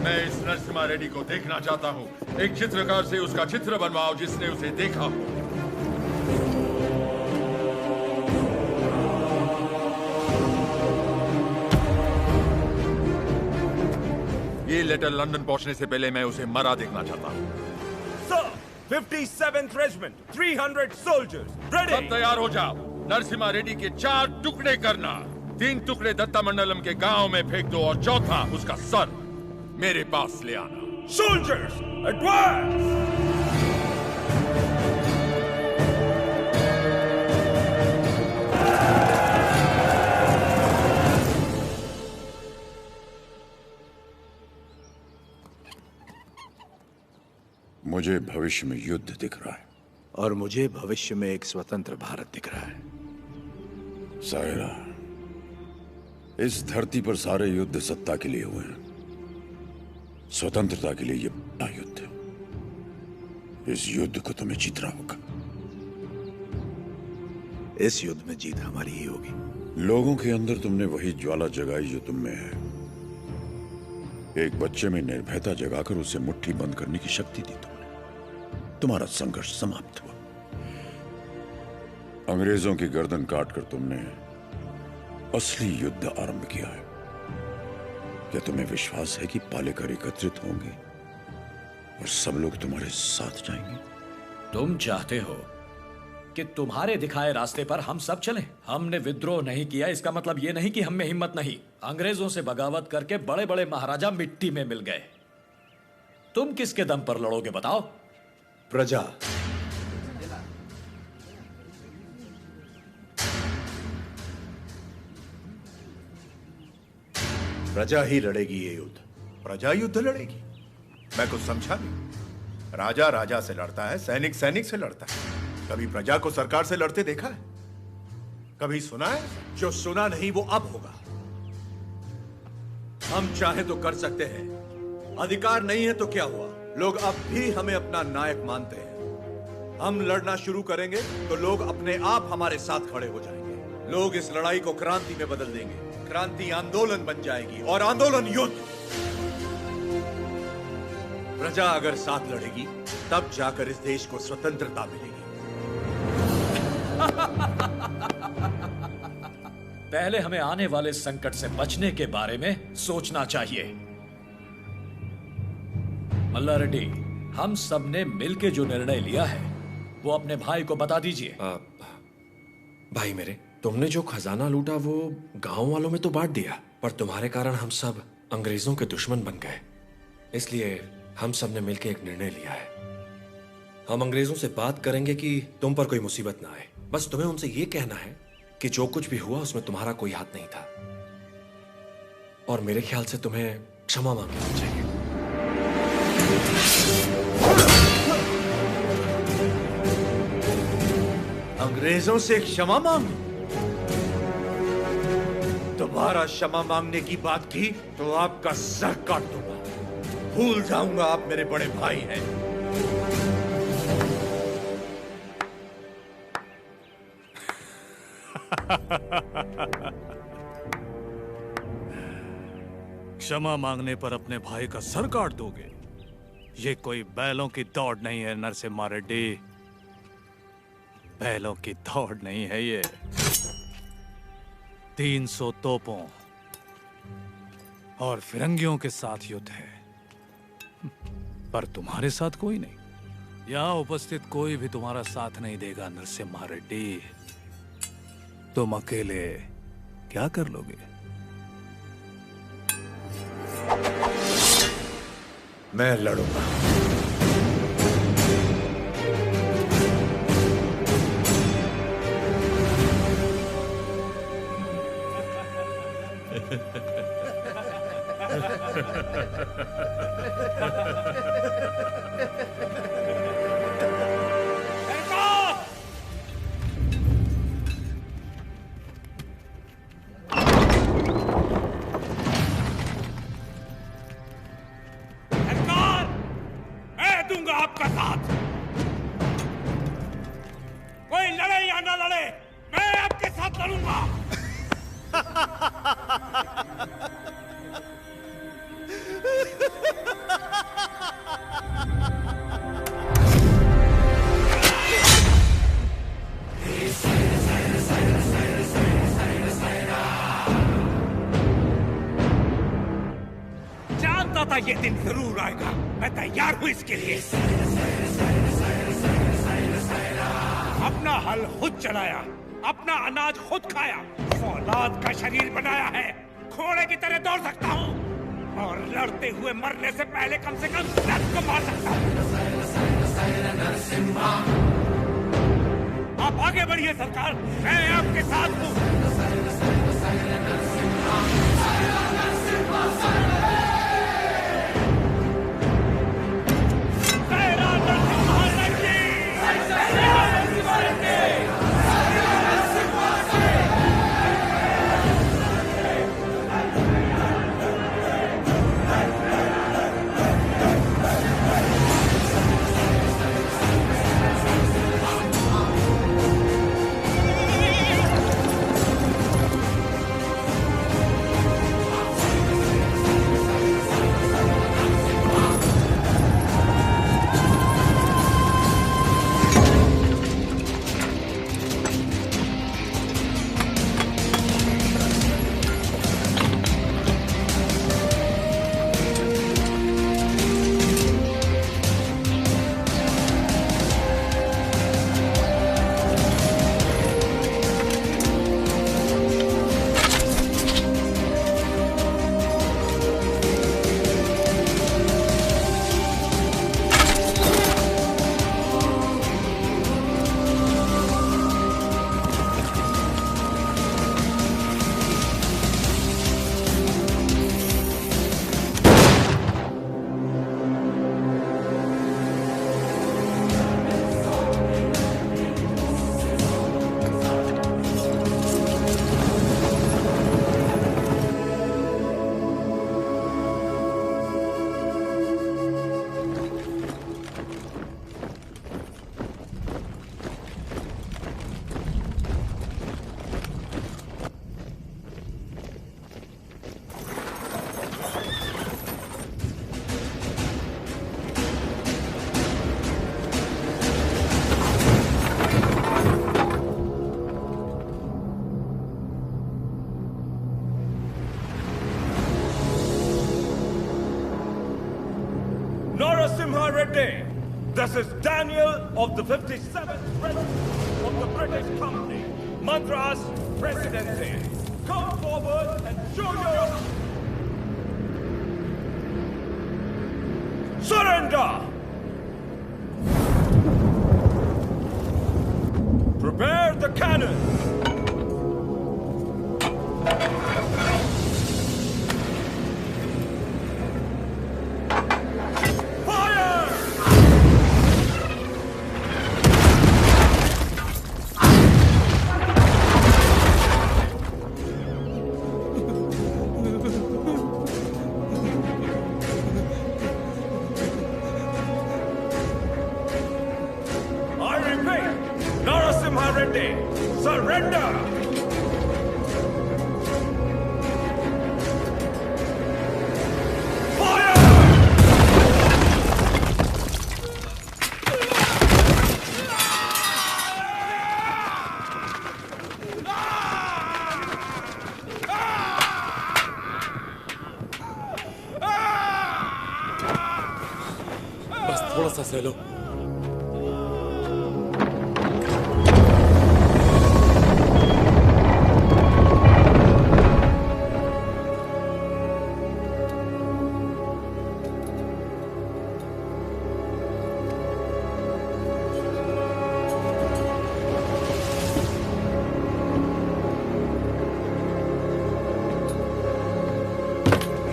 मैं इस नरसिम्हा रेड्डी को देखना चाहता हूँ। एक चित्रकार से उसका चित्र बनवाओ जिसने उसे देखा हो। ये लेटर लंदन पहुंचने से पहले मैं उसे मरा देखना चाहता हूँ। Sir, 57th Regiment, 300 soldiers, ready. सब तैयार हो जाओ। नरसिम्हा रेड्डी के 4 टुकड़े करना। 3 टुकड़े दत्तामंडलम के गांव में फेंक दो और चौथा उसका सर मेरे पास ले आना। Soldiers, advance! मुझे भविष्य में युद्ध दिख रहा है और मुझे भविष्य में एक स्वतंत्र भारत दिख रहा है। सायरा, इस धरती पर सारे युद्ध सत्ता के लिए हुए हैं। स्वतंत्रता के लिए ये बड़ा युद्ध है। इस युद्ध को तुम्हें जीतना होगा। इस युद्ध में जीत हमारी ही होगी। लोगों के अंदर तुमने वही ज्वाला जगाई जो तुम में है। एक बच्चे में निर्भयता जगाकर उसे मुट्ठी बंद करने की शक्ति दी तुमने। तुम्हारा संघर्ष समाप्त हुआ। अंग्रेजों की गर्दन काटकर तुमने असली युद्ध आरंभ किया है। क्या तुम्हें विश्वास है कि पालेकर एकत्रित होंगे और सब लोग तुम्हारे साथ जाएंगे? तुम चाहते हो कि तुम्हारे दिखाए रास्ते पर हम सब चलें? हमने विद्रोह नहीं किया, इसका मतलब यह नहीं कि हम में हिम्मत नहीं। अंग्रेजों से बगावत करके बड़े बड़े महाराजा मिट्टी में मिल गए। तुम किसके दम पर लड़ोगे बताओ? प्रजा। प्रजा ही लड़ेगी ये युद्ध। प्रजा युद्ध लड़ेगी? मैं कुछ समझा नहीं। राजा राजा से लड़ता है, सैनिक सैनिक से लड़ता है। कभी प्रजा को सरकार से लड़ते देखा है? कभी सुना है? जो सुना नहीं वो अब होगा। हम चाहे तो कर सकते हैं, अधिकार नहीं है तो क्या हुआ? लोग अब भी हमें अपना नायक मानते हैं। हम लड़ना शुरू करेंगे तो लोग अपने आप हमारे साथ खड़े हो जाएंगे। लोग इस लड़ाई को क्रांति में बदल देंगे। क्रांति आंदोलन बन जाएगी और आंदोलन युद्ध। प्रजा अगर साथ लड़ेगी तब जाकर इस देश को स्वतंत्रता मिलेगी। पहले हमें आने वाले संकट से बचने के बारे में सोचना चाहिए। मल्ला रेड्डी, हम सब ने मिलकर जो निर्णय लिया है वो अपने भाई को बता दीजिए। भाई मेरे, तुमने जो खजाना लूटा वो गांव वालों में तो बांट दिया, पर तुम्हारे कारण हम सब अंग्रेजों के दुश्मन बन गए। इसलिए हम सब ने मिलकर एक निर्णय लिया है। हम अंग्रेजों से बात करेंगे कि तुम पर कोई मुसीबत ना आए। बस तुम्हें उनसे ये कहना है कि जो कुछ भी हुआ उसमें तुम्हारा कोई हाथ नहीं था, और मेरे ख्याल से तुम्हें क्षमा मांग लेनी चाहिए। अंग्रेजों से क्षमा मांग? दोबारा क्षमा मांगने की बात की तो आपका सर काट दूंगा। भूल जाऊंगा आप मेरे बड़े भाई हैं। क्षमा मांगने पर अपने भाई का सर काट दोगे? ये कोई बैलों की दौड़ नहीं है नरसिम्हा रेड्डी। बैलों की दौड़ नहीं है ये। 300 तोपों और फिरंगियों के साथ युद्ध है, पर तुम्हारे साथ कोई नहीं। यहां उपस्थित कोई भी तुम्हारा साथ नहीं देगा नरसिम्हा रेड्डी। तुम अकेले क्या कर लोगे? मैं लड़ूंगा। आपका साथ। कोई लड़े या ना लड़े, मैं आपके साथ लड़ूंगा। पता था ये दिन जरूर आएगा। मैं तैयार हूं इसके लिए। अपना हल खुद चलाया, अपना अनाज खुद खाया, फौलाद का शरीर बनाया है। घोड़े की तरह दौड़ सकता हूं और लड़ते हुए मरने से पहले कम से कम 10 को मार सकता हूं। आप आगे बढ़िए सरकार, मैं आपके साथ हूं। Narasimha Reddy, this is Daniel of the 57th Regiment of the British Company, Madras Presidency. Come forward and show your surrender. Prepare the cannon. थोड़ा सा सह लो।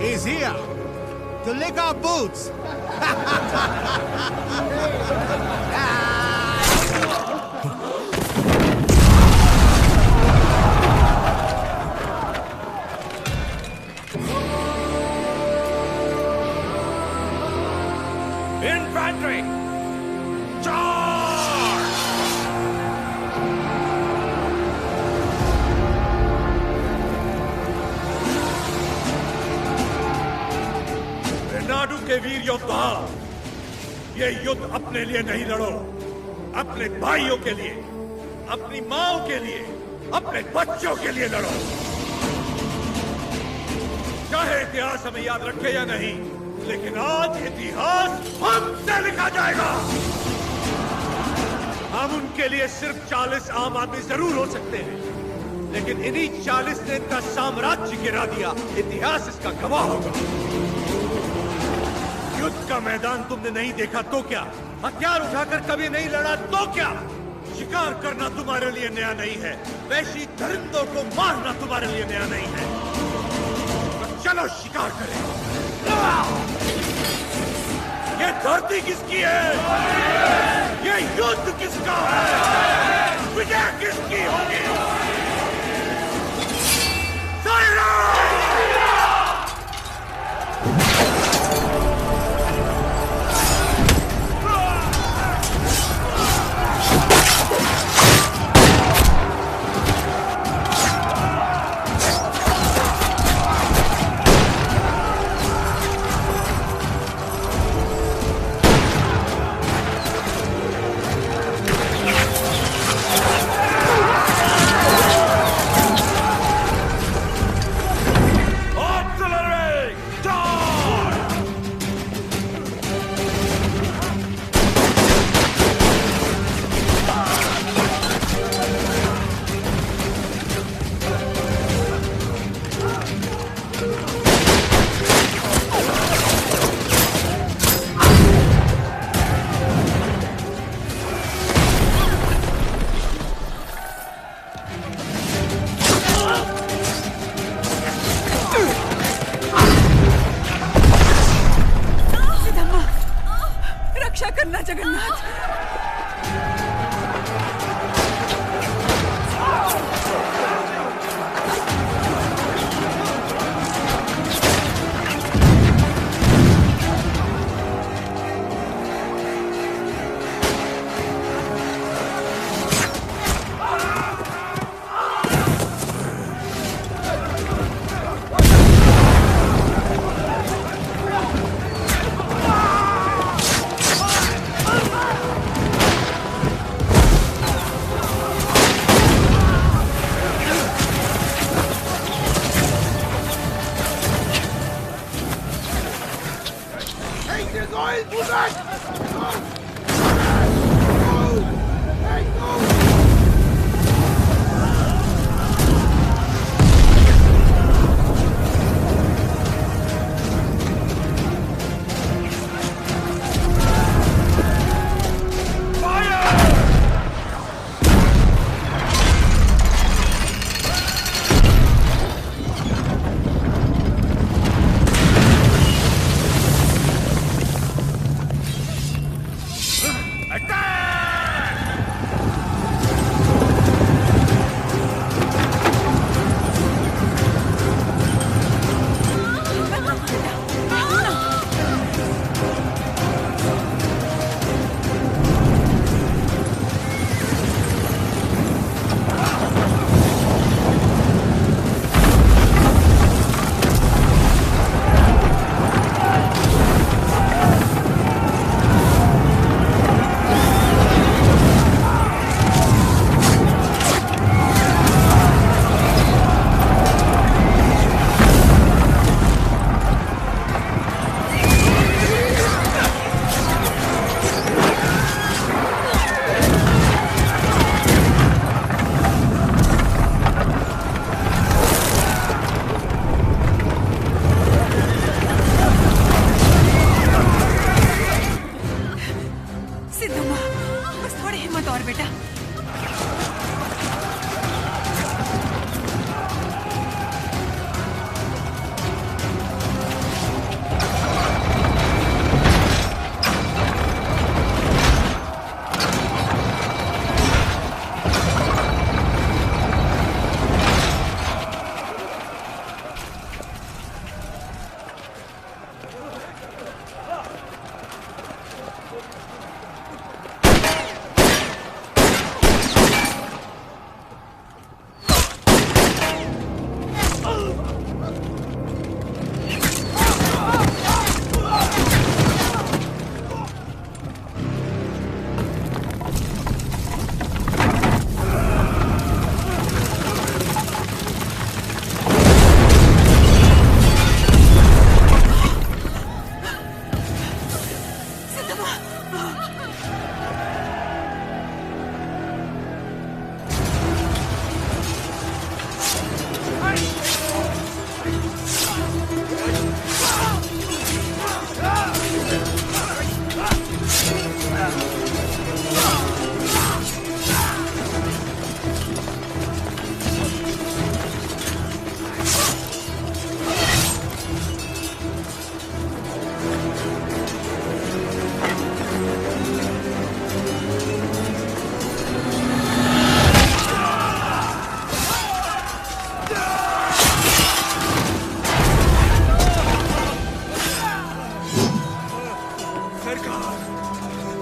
He's here to lick our boots. Infantry! Charge! Renadu के वीर योद्धा, ये युद्ध अपने लिए नहीं लड़ो, अपने भाइयों के लिए, अपनी माओ के लिए, अपने बच्चों के लिए लड़ो। चाहे इतिहास हमें याद रखे या नहीं, लेकिन आज इतिहास हमसे लिखा जाएगा। हम उनके लिए सिर्फ 40 आम आदमी जरूर हो सकते हैं, लेकिन इन्हीं 40 ने इनका साम्राज्य गिरा दिया। इतिहास इसका गवाह होगा। युद्ध का मैदान तुमने नहीं देखा तो क्या, हथियार उठाकर कभी नहीं लड़ा तो क्या, शिकार करना तुम्हारे लिए नया नहीं है, वैशी दरिंदों को मारना तुम्हारे लिए नया नहीं है। तो चलो शिकार करें। ये धरती किसकी है? ये युद्ध किसका है? विजय किसकी होगी?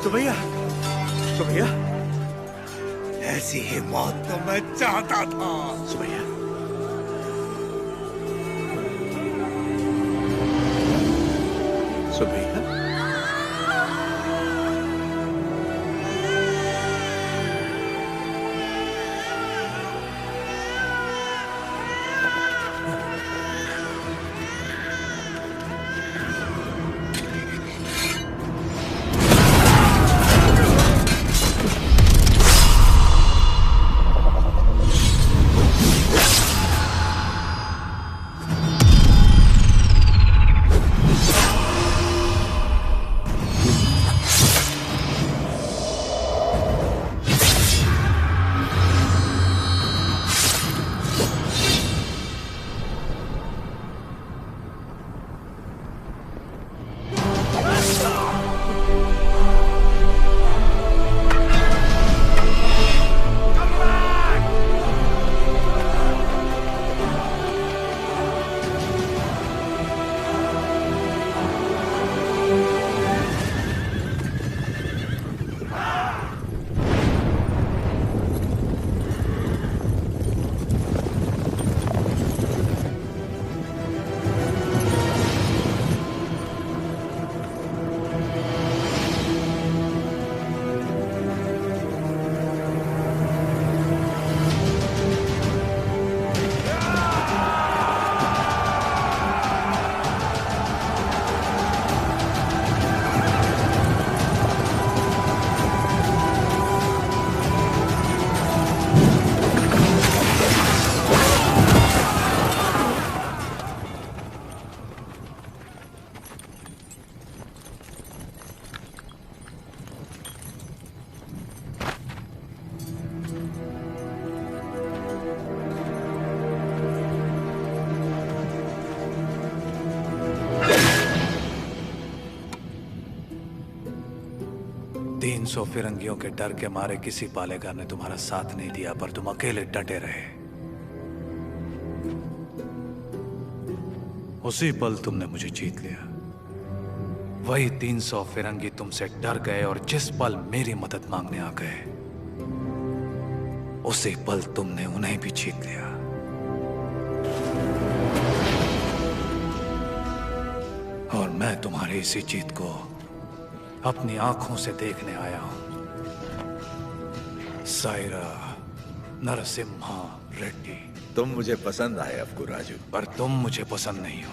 सुबैया, सुबैया, ऐसी ही मौत तो मैं चाहता था। सुबैया, सुबैया, सौ फिरंगियों के डर के मारे किसी पालेगार ने तुम्हारा साथ नहीं दिया, पर तुम अकेले डटे रहे। उसी पल तुमने मुझे जीत लिया। वही 300 फिरंगी तुमसे डर गए और जिस पल मेरी मदद मांगने आ गए, उसी पल तुमने उन्हें भी जीत लिया। और मैं तुम्हारी इसी जीत को अपनी आंखों से देखने आया हूं। सायरा नरसिम्हा रेड्डी। तुम मुझे पसंद आए अफगू राजू, पर तुम मुझे पसंद नहीं हो।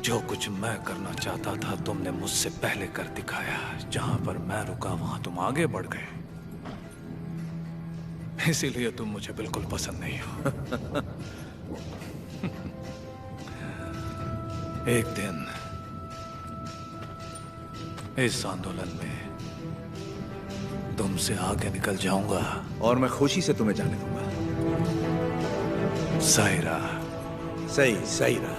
जो कुछ मैं करना चाहता था तुमने मुझसे पहले कर दिखाया। जहां पर मैं रुका वहां तुम आगे बढ़ गए। इसीलिए तुम मुझे बिल्कुल पसंद नहीं हो। एक दिन इस आंदोलन में तुमसे आगे निकल जाऊंगा और मैं खुशी से तुम्हें जाने दूंगा। सायरा। सही सायरा।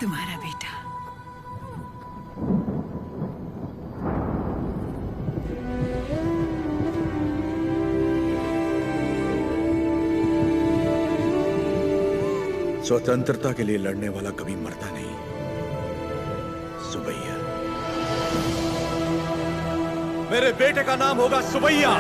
तुम्हारा बेटा। स्वतंत्रता के लिए लड़ने वाला कभी मरता नहीं। सुबैया। मेरे बेटे का नाम होगा सुबैया।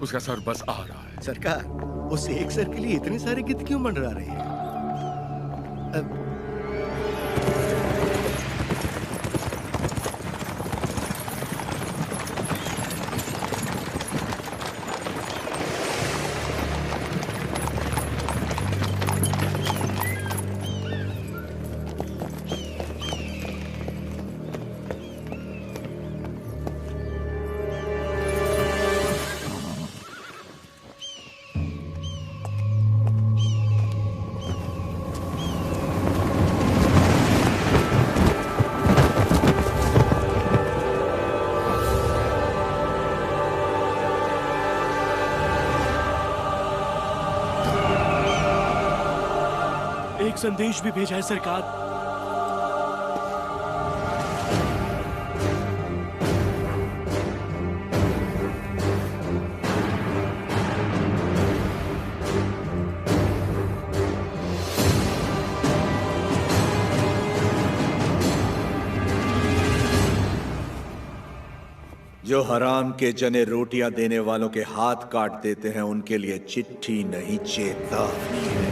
उसका सर बस आ रहा है। सरकार, उस एक सर के लिए इतने सारे गिद्ध क्यों मंडरा रहे हैं? एक संदेश भी भेजा है सरकार। जो हराम के जने रोटियां देने वालों के हाथ काट देते हैं उनके लिए चिट्ठी नहीं चेतावनी है।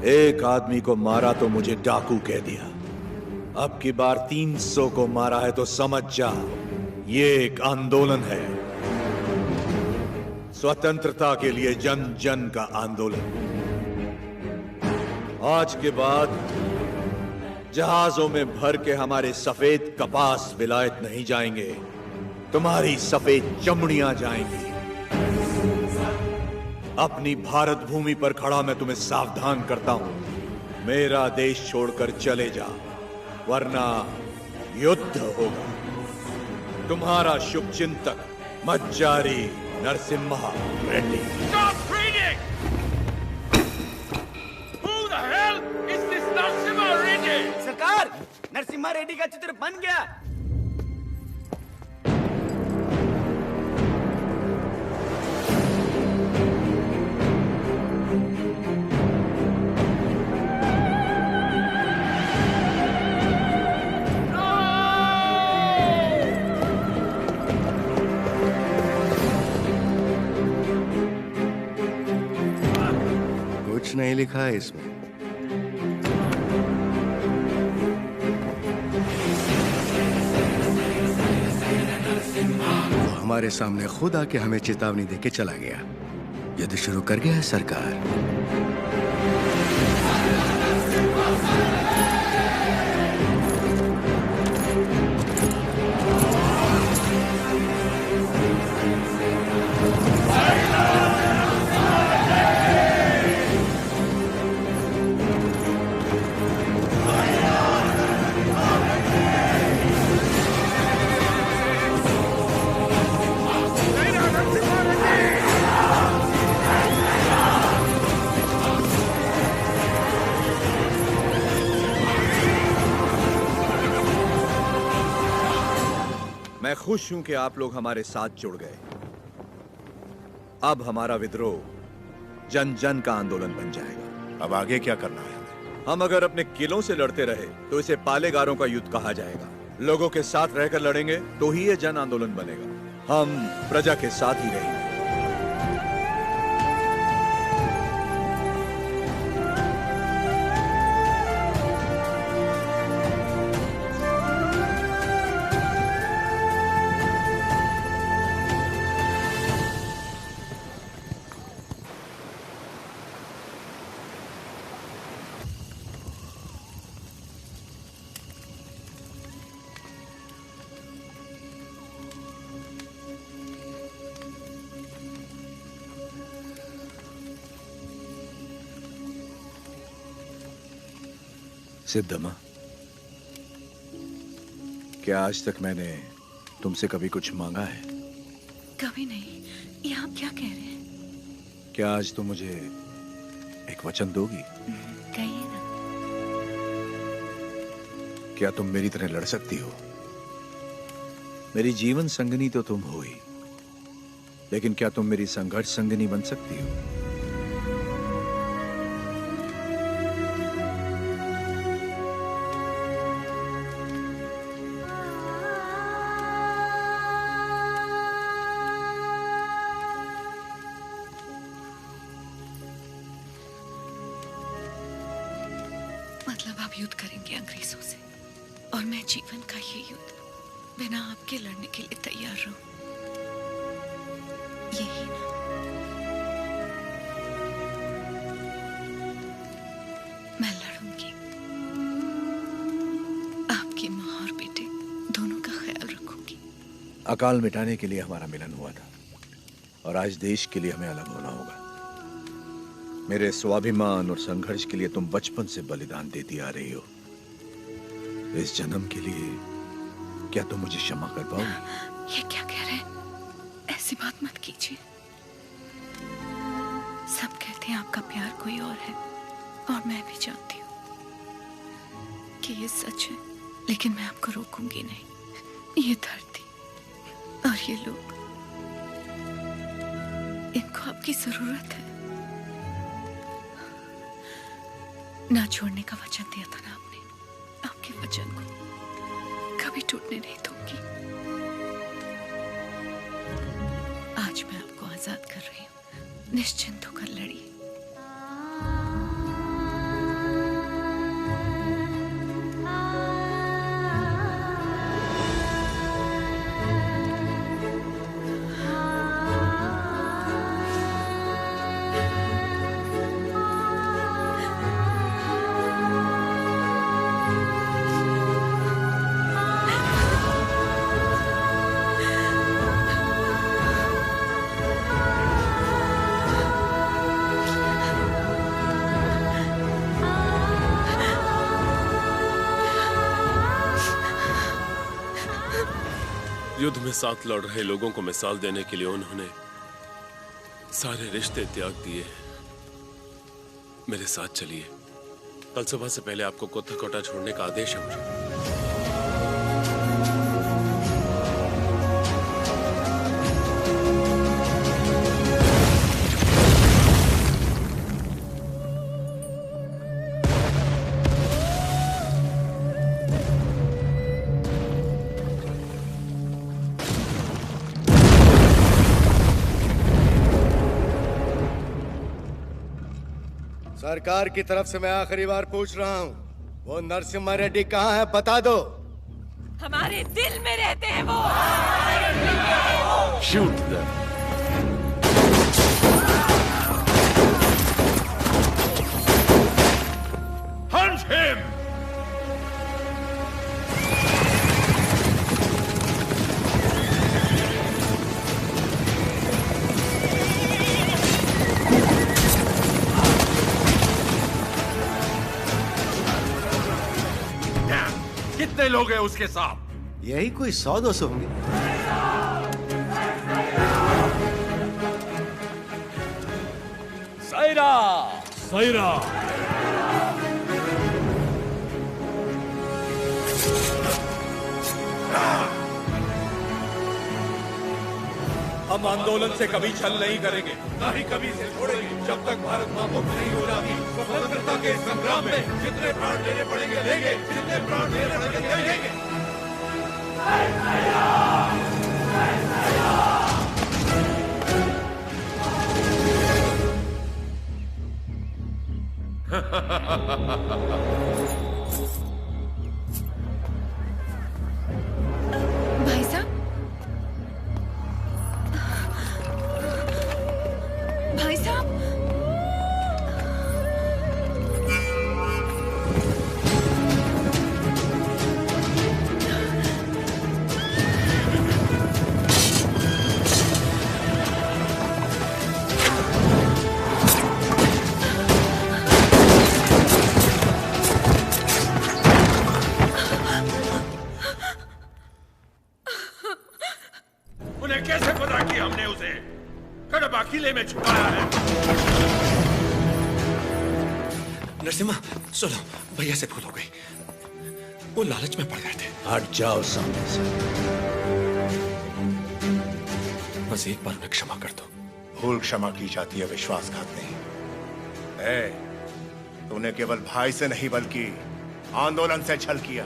एक आदमी को मारा तो मुझे डाकू कह दिया, अब की बार 300 को मारा है तो समझ जा ये एक आंदोलन है, स्वतंत्रता के लिए जन जन का आंदोलन। आज के बाद जहाजों में भर के हमारे सफेद कपास विलायत नहीं जाएंगे, तुम्हारी सफेद चमड़ियां जाएंगी। अपनी भारत भूमि पर खड़ा मैं तुम्हें सावधान करता हूं, मेरा देश छोड़कर चले जा वरना युद्ध होगा। तुम्हारा शुभचिंतक मज्जारी Narasimha Reddy. Stop reading! Who the hell is this Narasimha Reddy? सरकार, नरसिम्हा रेड्डी का चित्र बन गया। कुछ नहीं लिखा है इसमें। हमारे सामने खुद आके हमें चेतावनी देके चला गया। युद्ध शुरू कर गया है सरकार। मैं खुश हूं कि आप लोग हमारे साथ जुड़ गए। अब हमारा विद्रोह जन जन का आंदोलन बन जाएगा। अब आगे क्या करना है? हम अगर अपने किलों से लड़ते रहे तो इसे पालेगारों का युद्ध कहा जाएगा। लोगों के साथ रहकर लड़ेंगे तो ही ये जन आंदोलन बनेगा। हम प्रजा के साथ ही रहेंगे। सिद्धम्मा, क्या आज तक मैंने तुमसे कभी कुछ मांगा है? कभी नहीं। ये आप क्या कह रहे हैं? क्या आज तुम मुझे एक वचन दोगी? कहिए ना। क्या तुम मेरी तरह लड़ सकती हो? मेरी जीवन संगनी तो तुम हो ही, लेकिन क्या तुम मेरी संघर्ष संगनी बन सकती हो? मतलब आप युद्ध करेंगे अंग्रेजों से और मैं जीवन का ये युद्ध बिना आपके लड़ने के लिए तैयार रहूं, यही ना? मैं लड़ूंगी। आपकी माँ और बेटे दोनों का ख्याल रखूंगी। अकाल मिटाने के लिए हमारा मिलन हुआ था और आज देश के लिए हमें अलग होना होगा। मेरे स्वाभिमान और संघर्ष के लिए तुम बचपन से बलिदान देती आ रही हो। इस जन्म के लिए क्या तुम मुझे क्षमा कर पाओगी? ये क्या कह रहे हैं? ऐसी बात मत कीजिए। सब कहते जानते हैं आपका प्यार कोई और है, और मैं भी जानती हूँ कि ये सच है, लेकिन मैं आपको रोकूंगी नहीं। ये धरती और ये लोग, इनको आपकी जरूरत है। ना छोड़ने का वचन दिया था ना आपने, आपके वचन को कभी टूटने नहीं दूंगी। आज मैं आपको आजाद कर रही हूँ, निश्चिंत होकर लड़िए। युद्ध में साथ लड़ रहे लोगों को मिसाल देने के लिए उन्होंने सारे रिश्ते त्याग दिए। मेरे साथ चलिए, कल सुबह से पहले आपको कोटा छोड़ने का आदेश है मुझे। सरकार की तरफ से मैं आखिरी बार पूछ रहा हूँ, वो नरसिम्हा रेड्डी कहाँ है, बता दो। हमारे दिल में रहते हैं वो। Shoot them. Hunt him! कितने लोग हैं उसके साथ? यही कोई 100-200 होंगे। सायरा! सायरा! हम आंदोलन से कभी छल नहीं करेंगे, ना ही कभी इसे छोड़ेंगे, जब तक भारत मां मुक्त नहीं हो जाती। स्वतंत्रता के संग्राम में जितने प्राण देने पड़ेंगे लेंगे, जितने प्राण देने पड़ेंगे देंगे। भाई साहब, भाई साहब, उन्हें कैसे पता कि हमने उसे कड़बा किले में छुपाया है? नरसिम्हा, सुनो, भैया से भूल हो गई। वो लालच में पड़ गए थे। हट जाओ सामने से। बस एक बार उन्हें क्षमा कर दो। भूल क्षमा की जाती है, विश्वासघात नहीं। तूने केवल भाई से नहीं बल्कि आंदोलन से छल किया।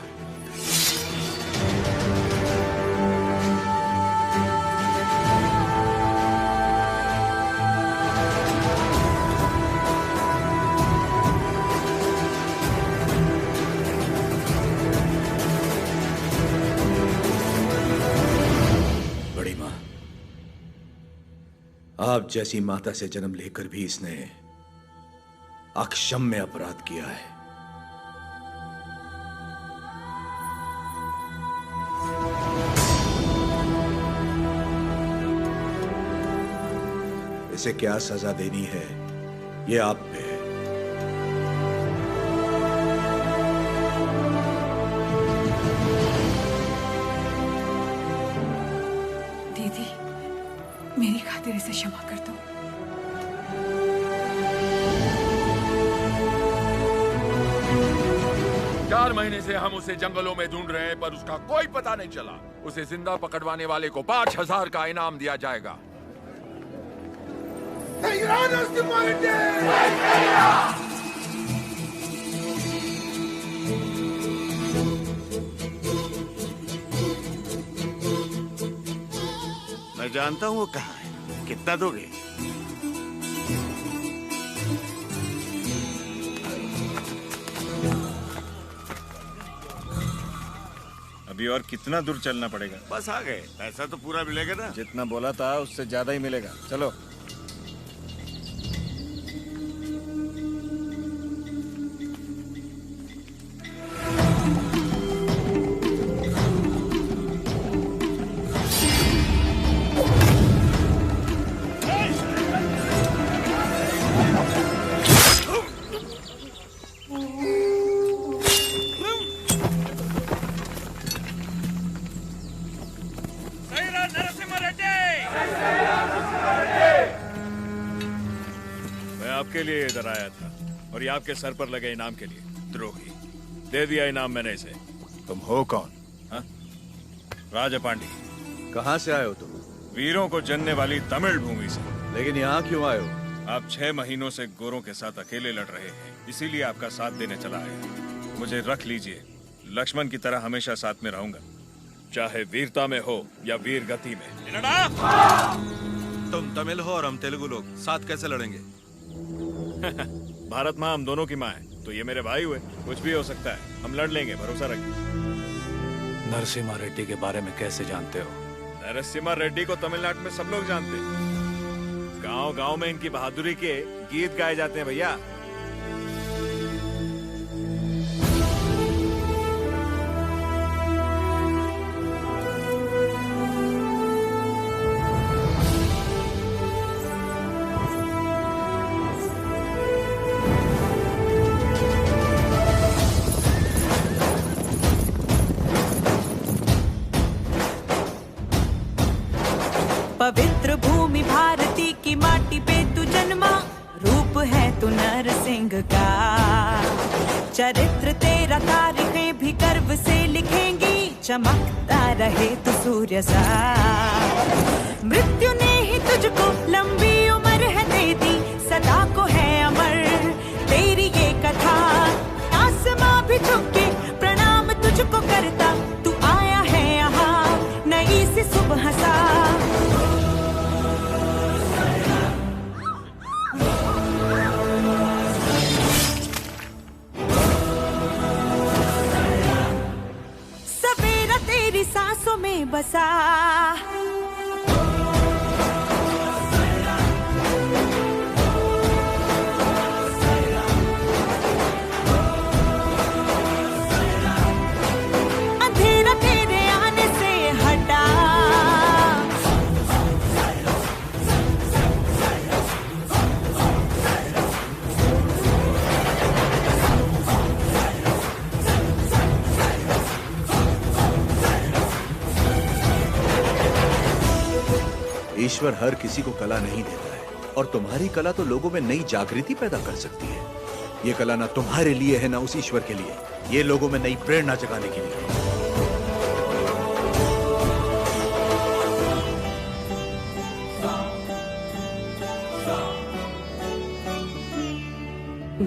आप जैसी माता से जन्म लेकर भी इसने अक्षम्य अपराध किया है। इसे क्या सजा देनी है, ये आप पे है। दीदी, मेरी खातिर इसे क्षमा कर दो। 4 महीने से हम उसे जंगलों में ढूंढ रहे हैं, पर उसका कोई पता नहीं चला। उसे जिंदा पकड़वाने वाले को 5000 का इनाम दिया जाएगा। मैं जानता हूँ वो कहाँ है। कितना दोगे? अभी और कितना दूर चलना पड़ेगा? बस आ गए। पैसा तो पूरा मिलेगा ना? जितना बोला था उससे ज्यादा ही मिलेगा। चलो। आपके लिए इधर आया था और ये आपके सर पर लगे इनाम के लिए। द्रोही। दे दिया इनाम मैंने इसे। तुम हो कौन? हाँ? राजा पांडी। कहाँ से आए हो तुम? वीरों को जनने वाली तमिल भूमि से। लेकिन यहाँ क्यों आए हो? आप 6 महीनों से गोरों के साथ अकेले लड़ रहे हैं, इसीलिए आपका साथ देने चला आया। मुझे रख लीजिए, लक्ष्मण की तरह हमेशा साथ में रहूंगा, चाहे वीरता में हो या वीर गति में। तुम तमिल हो और हम तेलुगु लोग, साथ कैसे लड़ेंगे? भारत माँ हम दोनों की माँ है, तो ये मेरे भाई हुए। कुछ भी हो सकता है, हम लड़ लेंगे, भरोसा रखिए। नरसिम्हा रेड्डी के बारे में कैसे जानते हो? नरसिम्हा रेड्डी को तमिलनाडु में सब लोग जानते हैं। गांव गांव में इनकी बहादुरी के गीत गाए जाते हैं भैया। पवित्र भूमि भारती की माटी पे तू जन्मा, रूप है तू नरसिंह का। चरित्र तेरा तारीखें भी गर्व से लिखेंगी, चमकता रहे तू सूर्य सा। मृत्यु ने ही तुझको लंबी उम्र है दे दी, सदा को है अमर तेरी ये कथा। आसमां भी झुक के प्रणाम तुझको करता, तू आया है यहाँ नई सी सुबह सा। सांसों में बसा अंधेरा तेरे आने से हटा। ईश्वर हर किसी को कला नहीं देता है, और तुम्हारी कला तो लोगों में नई जागृति पैदा कर सकती है। ये कला ना तुम्हारे लिए है ना उस ईश्वर के लिए, ये लोगों में नई प्रेरणा जगाने के लिए।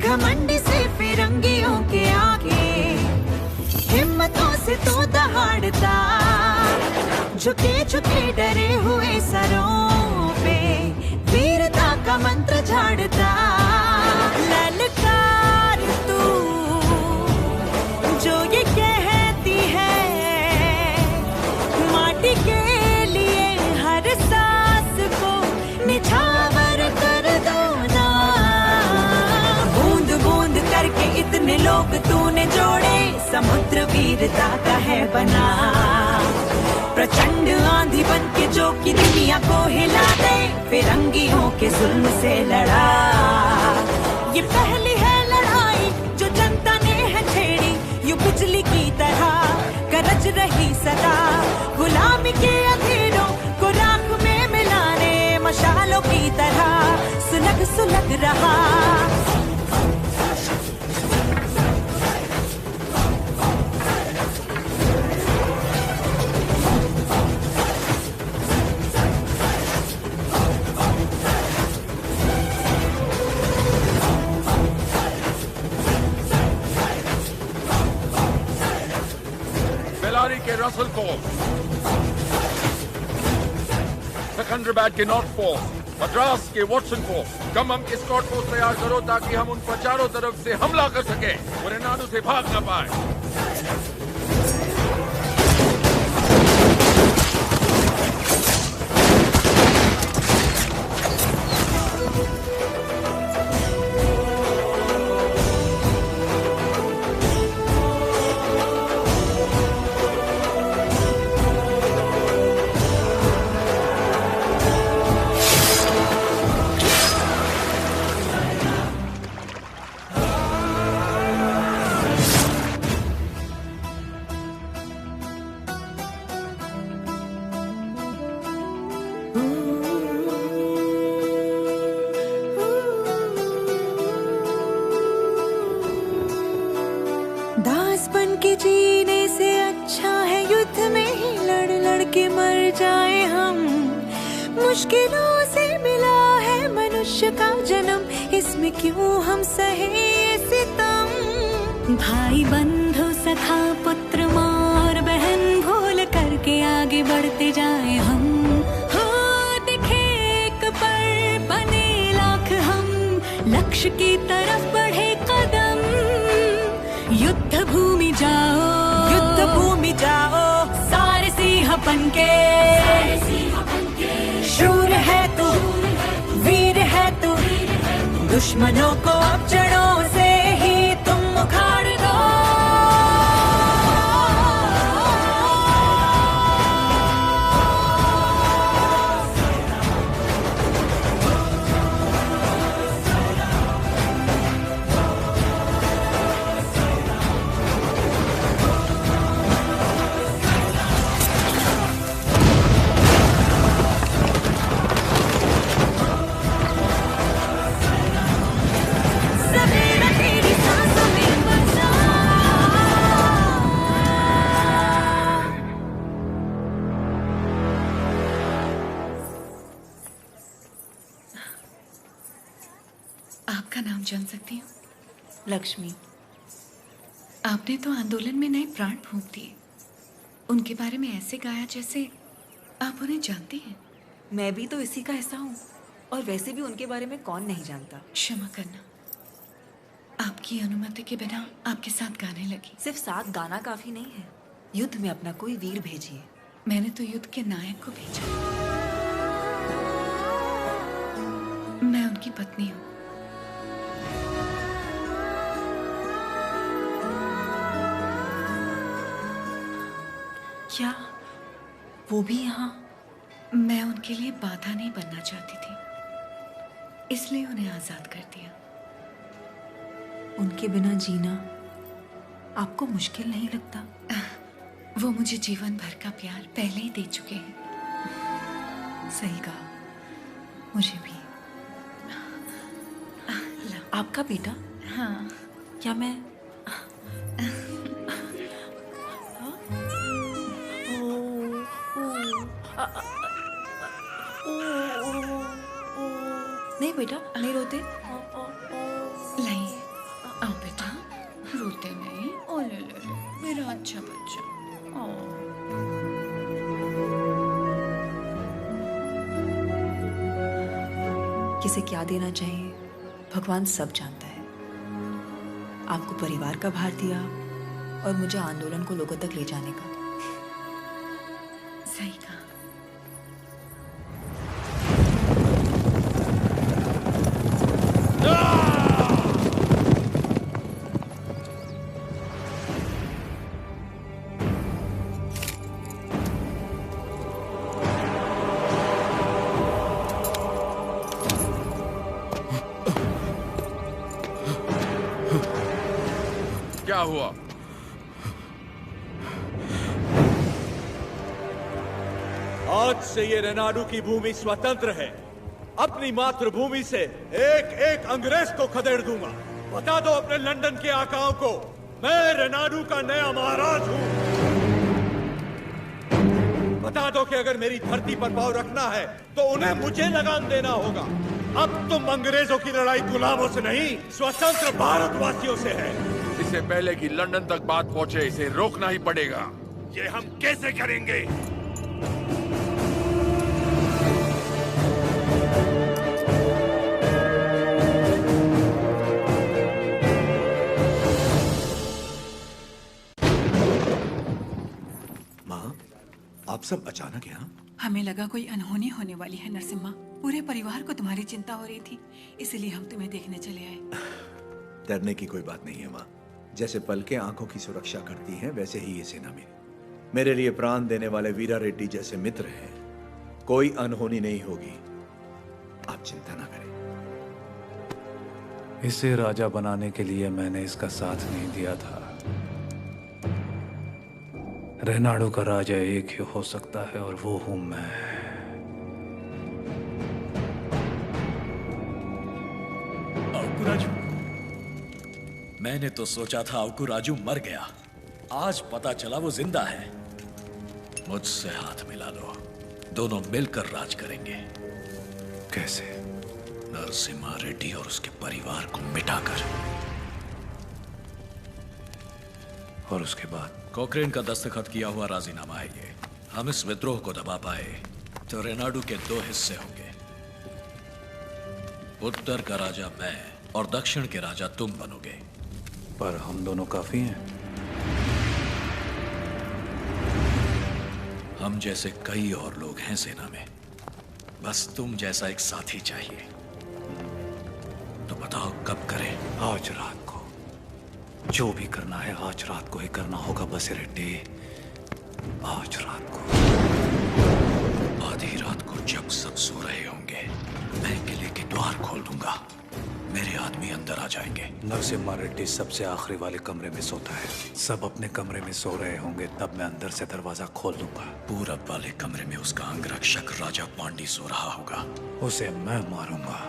घमंड से फिरंगियों के आगे हिम्मतों से तो दहाड़ता, झुके झुके डरे हुए सरों पे वीरता का मंत्र झाड़ता। ललकार तू जो ये कहती है, माटी के लिए हर सांस को निछावर कर दो ना। बूंद बूंद करके इतने लोग तूने जोड़े, समुद्र वीरता का है बना। प्रचंड आंधी बन के जो कि दुनिया को हिला दे, फिरंगियों के जुल्म से लड़ा। ये पहली है लड़ाई जो जनता ने है छेड़ी, यूं बिजली की तरह गरज रही सदा। गुलामी के अंधेरों को राख में मिलाने, मशालों की तरह सुलग सुलग रहा। बल्लारी के रसल फोर्स, सिकंदराबाद के नॉर्थ फोर्स, मद्रास के Watson force, Khammam squad force तैयार करो ताकि हम उन पर चारों तरफ से हमला कर सके और रेनाडू से भाग न पाए। दास बन के जीने से अच्छा है युद्ध में ही लड़ लड़ के मर जाए हम। मुश्किलों से मिला है मनुष्य का जन्म, इसमें क्यों हम सहे ये सितम। भाई बंधु सखा पुत्र माँ और बहन भूल करके आगे बढ़ते जाए हम। हो दिखे एक पर बने लाख हम, लक्ष्य की तरफ बढ़े कदम। युद्ध भूमि जाओ, युद्ध भूमि जाओ, सारे सिंह बनके। शूर है तू, वीर है तू, दुश्मनों को अब जड़ों से ही तुम उखाड़ दो। आपका नाम जान सकती हूँ? लक्ष्मी। आपने तो आंदोलन में नए प्राण फूंक दिए। उनके बारे में ऐसे गाया जैसे आप उन्हें जानती हैं। मैं भी तो इसी का हिस्सा हूँ, और वैसे भी उनके बारे में कौन नहीं जानता। क्षमा करना, आपकी अनुमति के बिना आपके साथ गाने लगी। सिर्फ साथ गाना काफी नहीं है, युद्ध में अपना कोई वीर भेजिए। मैंने तो युद्ध के नायक को भेजा। मैं उनकी पत्नी हूँ। क्या वो भी यहाँ? मैं उनके लिए बाधा नहीं बनना चाहती थी, इसलिए उन्हें आजाद कर दिया। उनके बिना जीना आपको मुश्किल नहीं लगता? वो मुझे जीवन भर का प्यार पहले ही दे चुके हैं। सही कहा, मुझे भी। आपका बेटा? हाँ। क्या मैं नहीं बेटा, नहीं रोते। लाइए, आओ बेटा, रोते नहीं। ओ ले ले ले, मेरा अच्छा बच्चा। किसे क्या देना चाहिए भगवान सब जानता है। आपको परिवार का भार दिया और मुझे आंदोलन को लोगों तक ले जाने का। सही कहा। क्या हुआ? आज से ये रेनाडू की भूमि स्वतंत्र है। अपनी मातृभूमि से एक एक अंग्रेज को खदेड़ दूंगा। बता दो अपने लंदन के आकाओं को, मैं रेनाडू का नया महाराज हूं। बता दो कि अगर मेरी धरती पर पांव रखना है तो उन्हें मुझे लगाम देना होगा। अब तुम अंग्रेजों की लड़ाई गुलामों से नहीं, स्वतंत्र भारतवासियों से है। इससे पहले कि लंदन तक बात पहुंचे, इसे रोकना ही पड़ेगा। ये हम कैसे करेंगे? माँ, आप सब अचानक यहाँ? हमें लगा कोई अनहोनी होने वाली है नरसिम्हा। पूरे परिवार को तुम्हारी चिंता हो रही थी, इसलिए हम तुम्हें देखने चले आए। डरने की कोई बात नहीं है माँ। जैसे पलकें आंखों की सुरक्षा करती हैं, वैसे ही ये सेना मेरे लिए प्राण देने वाले वीरा रेड्डी जैसे मित्र हैं। कोई अनहोनी नहीं होगी, आप चिंता ना करें। इसे राजा बनाने के लिए मैंने इसका साथ नहीं दिया था। रेनाडू का राजा एक ही हो सकता है और वो हूं मैं। राजू, मैंने तो सोचा था अवकु राजू मर गया, आज पता चला वो जिंदा है। मुझसे हाथ मिला लो, दोनों मिलकर राज करेंगे। कैसे? नरसिम्हा रेड्डी और उसके परिवार को मिटाकर। और उसके बाद? कोक्रेन का दस्तखत किया हुआ राजीनामा है ये। हम इस विद्रोह को दबा पाए तो रेनाडू के 2 हिस्से होंगे। उत्तर का राजा मैं और दक्षिण के राजा तुम बनोगे। पर हम दोनों काफी हैं। हम जैसे कई और लोग हैं सेना में, बस तुम जैसा एक साथी चाहिए। तो बताओ कब करें? आज रात को। जो भी करना है आज रात को ही करना होगा बसिरेड्डी, आज रात को। आधी रात को जब सब सो रहे होंगे, मैं किले के द्वार खोल दूंगा। मेरे आदमी अंदर आ जाएंगे। नरसिम्हा रेड्डी सबसे आखिरी वाले कमरे में सोता है। सब अपने कमरे में सो रहे होंगे, तब मैं अंदर से दरवाजा खोल दूंगा। पूरब वाले कमरे में उसका अंगरक्षक राजा पांडी सो रहा होगा। उसे मैं मारूंगा।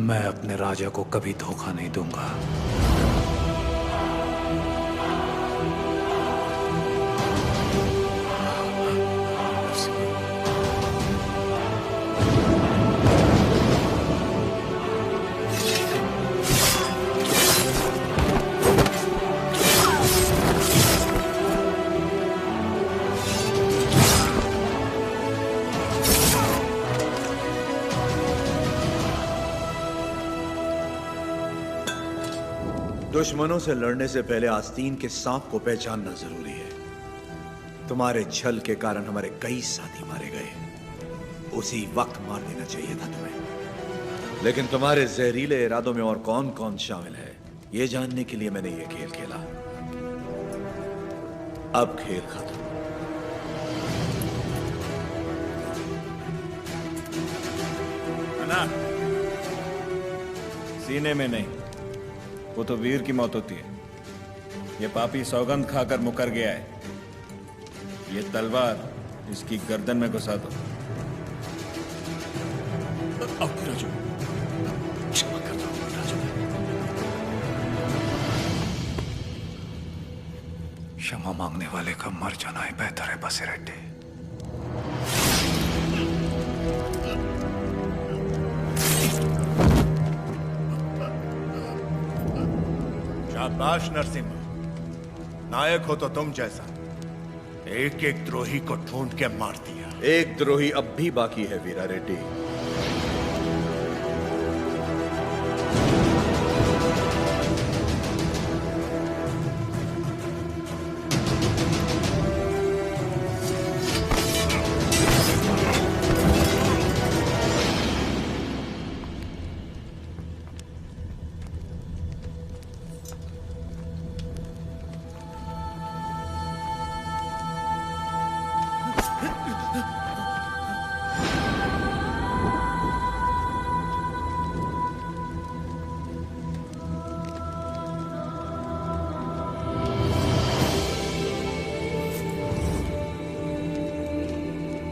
मैं अपने राजा को कभी धोखा नहीं दूंगा। दुश्मनों से लड़ने से पहले आस्तीन के सांप को पहचानना जरूरी है। तुम्हारे छल के कारण हमारे कई साथी मारे गए। उसी वक्त मार देना चाहिए था तुम्हें। लेकिन तुम्हारे जहरीले इरादों में और कौन कौन शामिल है, यह जानने के लिए मैंने यह खेल खेला। अब खेल खत्म। ना, सीने में नहीं, वो तो वीर की मौत होती है। ये पापी सौगंध खाकर मुकर गया है। ये तलवार इसकी गर्दन में घुसा दो। राजू, क्षमा कर दो राजू। क्षमा मांगने वाले का मर जाना ही बेहतर है बसिरेड्डी। शाबाश नरसिम्हा, नायक हो तो तुम जैसा। एक एक द्रोही को ढूंढ के मार दिया। एक द्रोही अब भी बाकी है वीरा रेड्डी।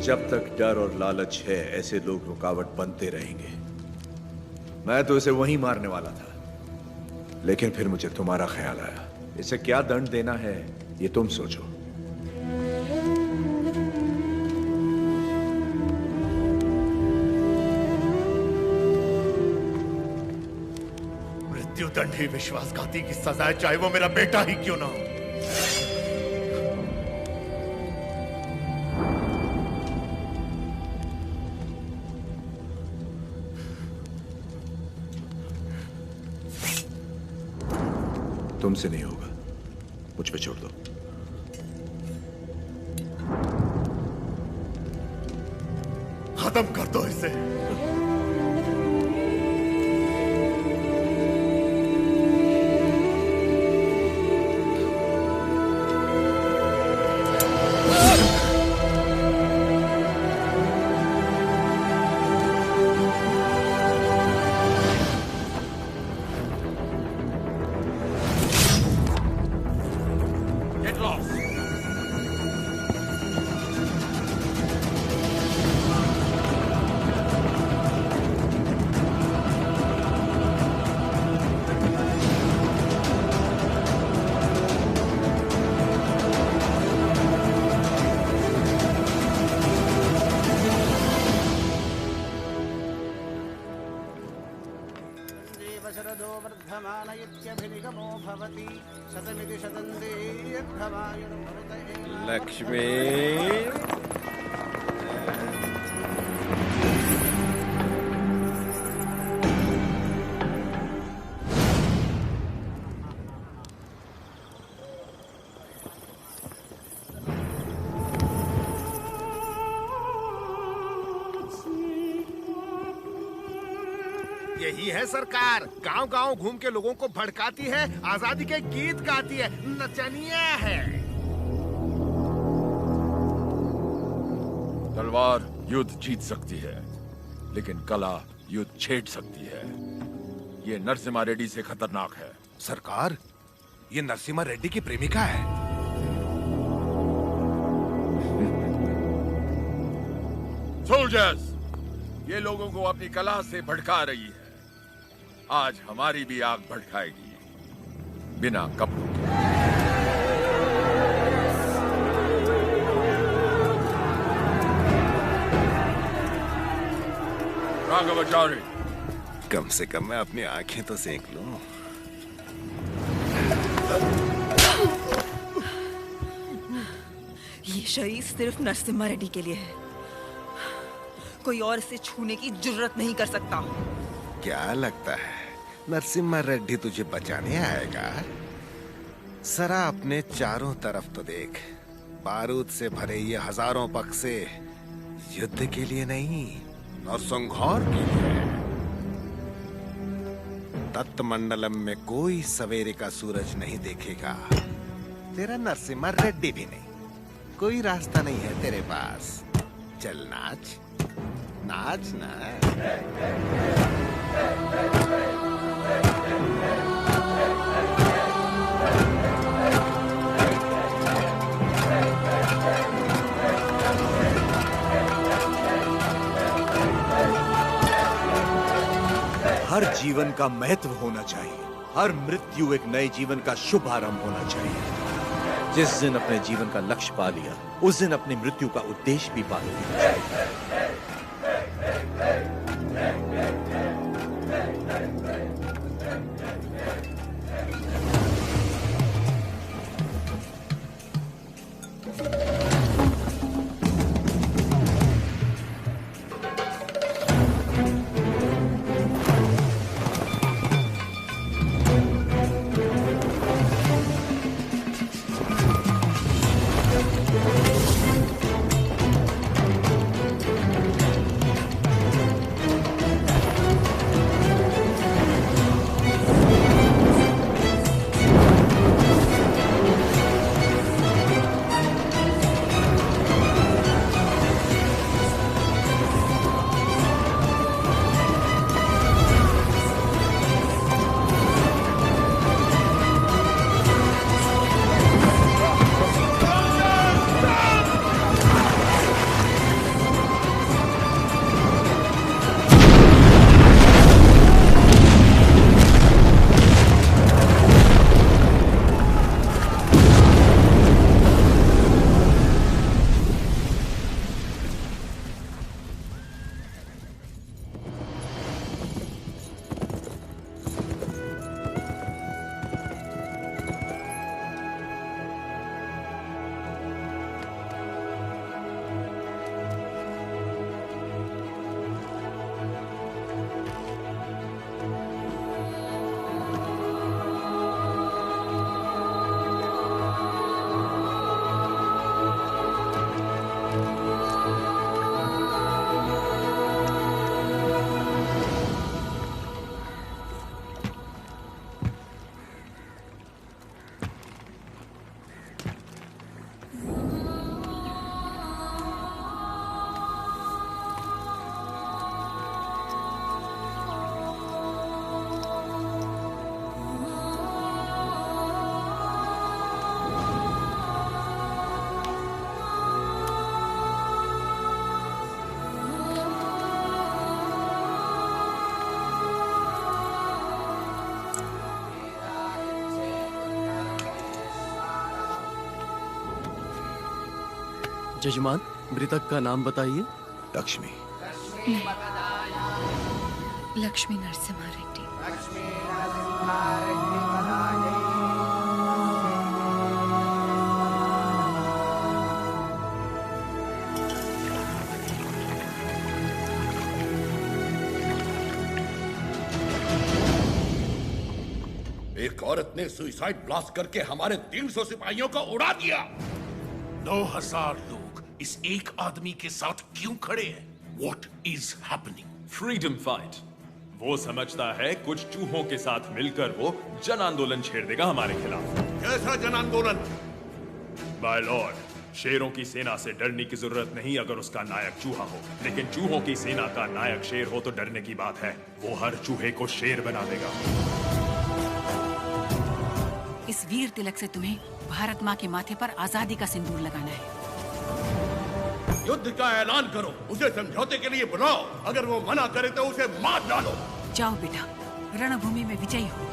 जब तक डर और लालच है ऐसे लोग रुकावट बनते रहेंगे। मैं तो इसे वहीं मारने वाला था, लेकिन फिर मुझे तुम्हारा ख्याल आया। इसे क्या दंड देना है ये तुम सोचो। मृत्युदंड ही विश्वासघाती की सजा है, चाहे वो मेरा बेटा ही क्यों ना हो। तुमसे नहीं होगा, मुझ पे छोड़ दो। खत्म कर दो इसे। लक्ष्मी, यही है सरकार, गांव गांव घूम के लोगों को भड़काती है, आजादी के गीत गाती है, नचनिया है। तलवार युद्ध जीत सकती है, लेकिन कला युद्ध छेड़ सकती है। ये नरसिम्हा रेड्डी से खतरनाक है। सरकार, ये नरसिम्हा रेड्डी की प्रेमिका है। सोल्जर्स, ये लोगों को अपनी कला से भड़का रही है। आज हमारी भी आग भड़काएगी, बिना कपड़ों के। राघवाचार्य, कम से कम मैं अपनी आंखें तो सेक लूं। ये शरीर सिर्फ नरसिम्हा रेड्डी के लिए है, कोई और इसे छूने की जुर्रत नहीं कर सकता। क्या लगता है नरसिम्हा रेड्डी तुझे बचाने आएगा? सरा अपने चारों तरफ तो देख, बारूद से भरे ये हजारों बक्से युद्ध के लिए नहीं, नरसंहार के लिए। तत्मंडलम में कोई सवेरे का सूरज नहीं देखेगा, तेरा नरसिम्हा रेड्डी भी नहीं। कोई रास्ता नहीं है तेरे पास। चल नाच, नाच ना। हर जीवन का महत्व होना चाहिए, हर मृत्यु एक नए जीवन का शुभ आरंभ होना चाहिए। जिस दिन अपने जीवन का लक्ष्य पा लिया, उस दिन अपनी मृत्यु का उद्देश्य भी पा लिया। जजमान, मृतक का नाम बताइए। लक्ष्मी। लक्ष्मी नरसिम्हा रेड्डी। एक औरत ने सुसाइड ब्लास्ट करके हमारे 300 सिपाहियों को उड़ा दिया। 9,000 लोग इस एक आदमी के साथ क्यों खड़े हैं? What is happening? Freedom fight. वो समझता है कुछ चूहों के साथ मिलकर वो जन आंदोलन छेड़ देगा हमारे खिलाफ। कैसा जन आंदोलन? माय लॉर्ड, शेरों की सेना से डरने की जरूरत नहीं अगर उसका नायक चूहा हो, लेकिन चूहों की सेना का नायक शेर हो तो डरने की बात है। वो हर चूहे को शेर बना देगा। इस वीर तिलक से तुम्हें भारत माँ के माथे पर आजादी का सिंदूर लगाना है। युद्ध का ऐलान करो, उसे समझौते के लिए बुलाओ। अगर वो मना करे तो उसे मार डालो। जाओ बेटा, रणभूमि में विजयी हो।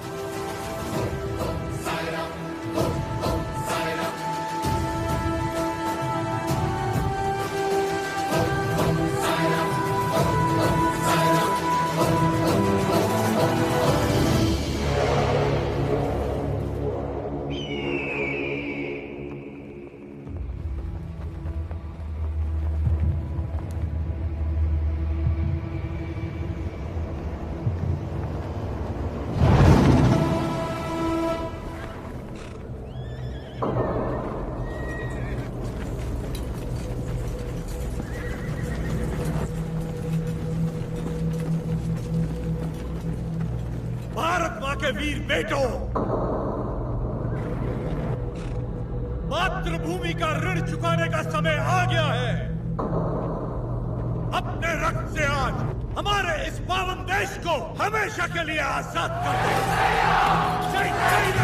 भारत मां के वीर बेटों, मातृभूमि का ऋण चुकाने का समय आ गया है। अपने रक्त से आज हमारे इस पावन देश को हमेशा के लिए आजाद कर दे। जय Shri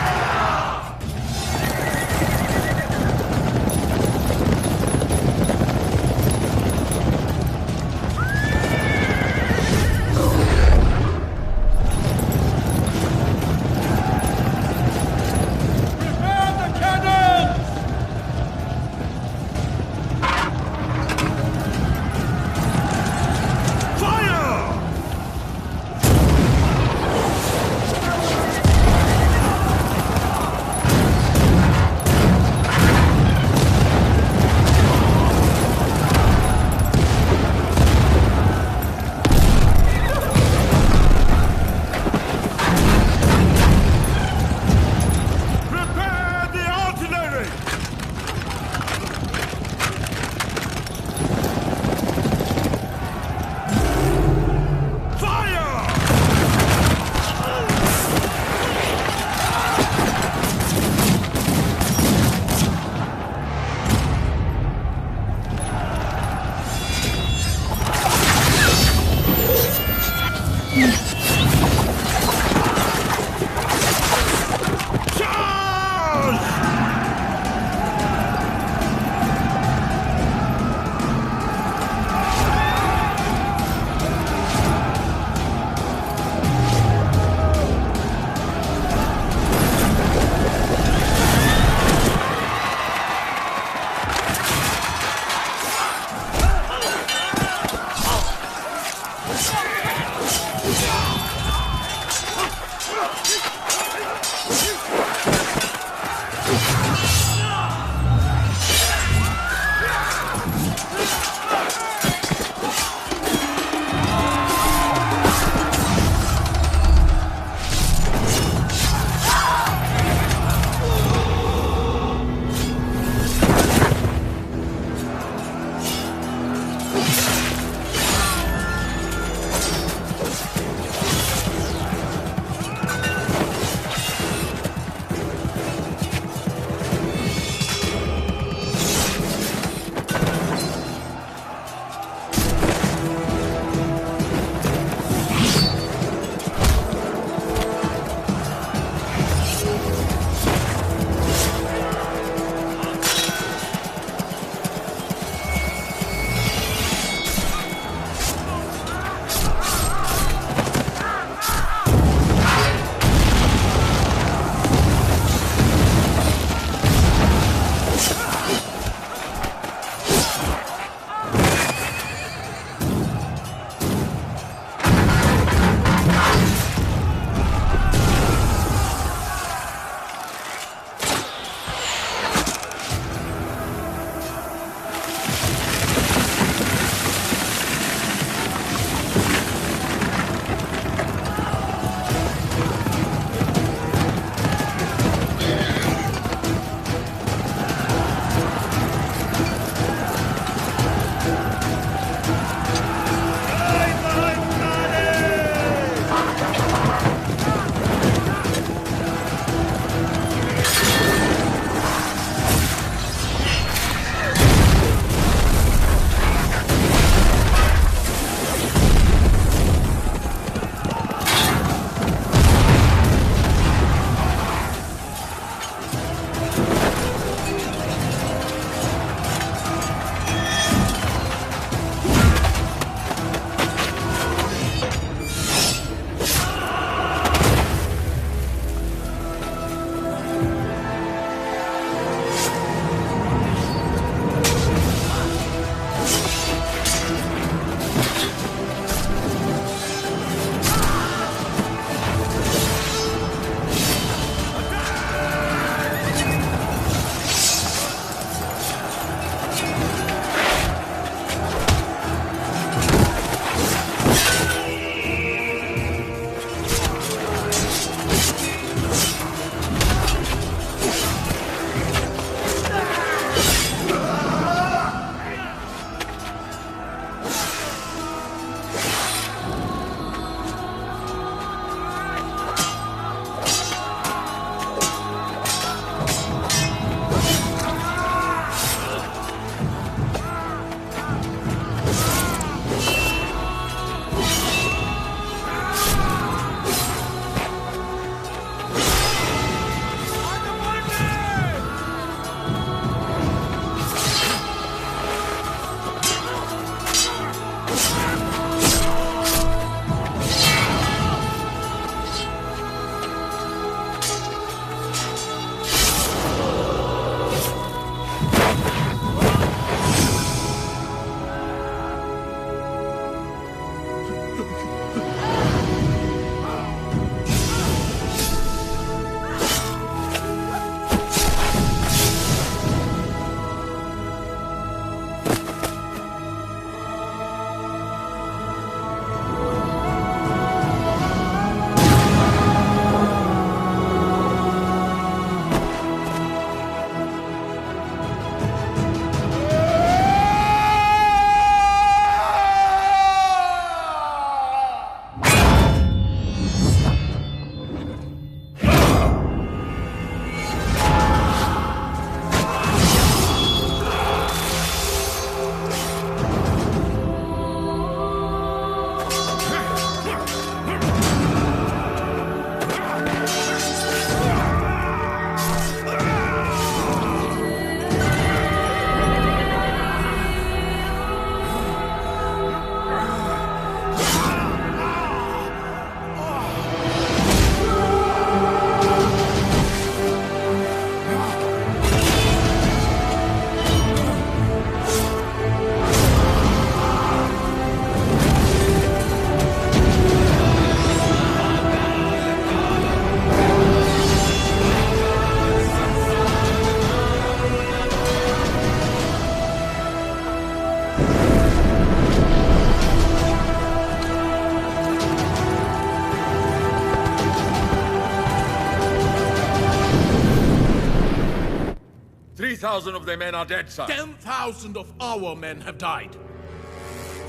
10,000 of their men are dead, sir. 10,000 of our men have died.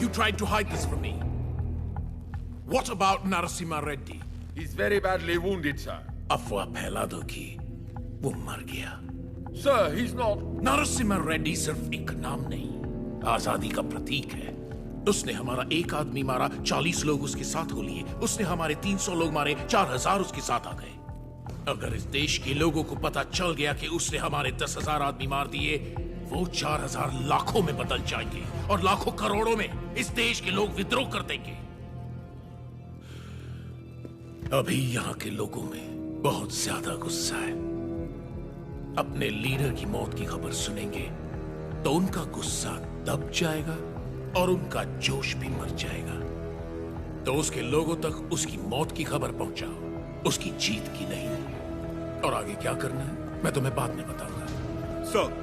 You tried to hide this from me. What about Narasimha Reddy? He's very badly wounded, sir. अफवाह फैला दो कि वो मर गया। Sir, he's not. Narasimha Reddy सिर्फ एक नाम नहीं, आजादी का प्रतीक है। उसने हमारा एक आदमी मारा, 40 लोग उसके साथ हो लिए। उसने हमारे 300 लोग मारे, 4,000 उसके साथ आ गए। अगर इस देश के लोगों को पता चल गया कि उसने हमारे 10,000 आदमी मार दिए, वो 4,000 लाखों में बदल जाएंगे और लाखों करोड़ों में इस देश के लोग विद्रोह कर देंगे। अभी यहाँ के लोगों में बहुत ज्यादा गुस्सा है। अपने लीडर की मौत की खबर सुनेंगे तो उनका गुस्सा दब जाएगा और उनका जोश भी मर जाएगा। तो उसके लोगों तक उसकी मौत की खबर पहुंचाओ, उसकी जीत की नहीं। और आगे क्या करना है मैं तुम्हें बाद में बताऊंगा। सर,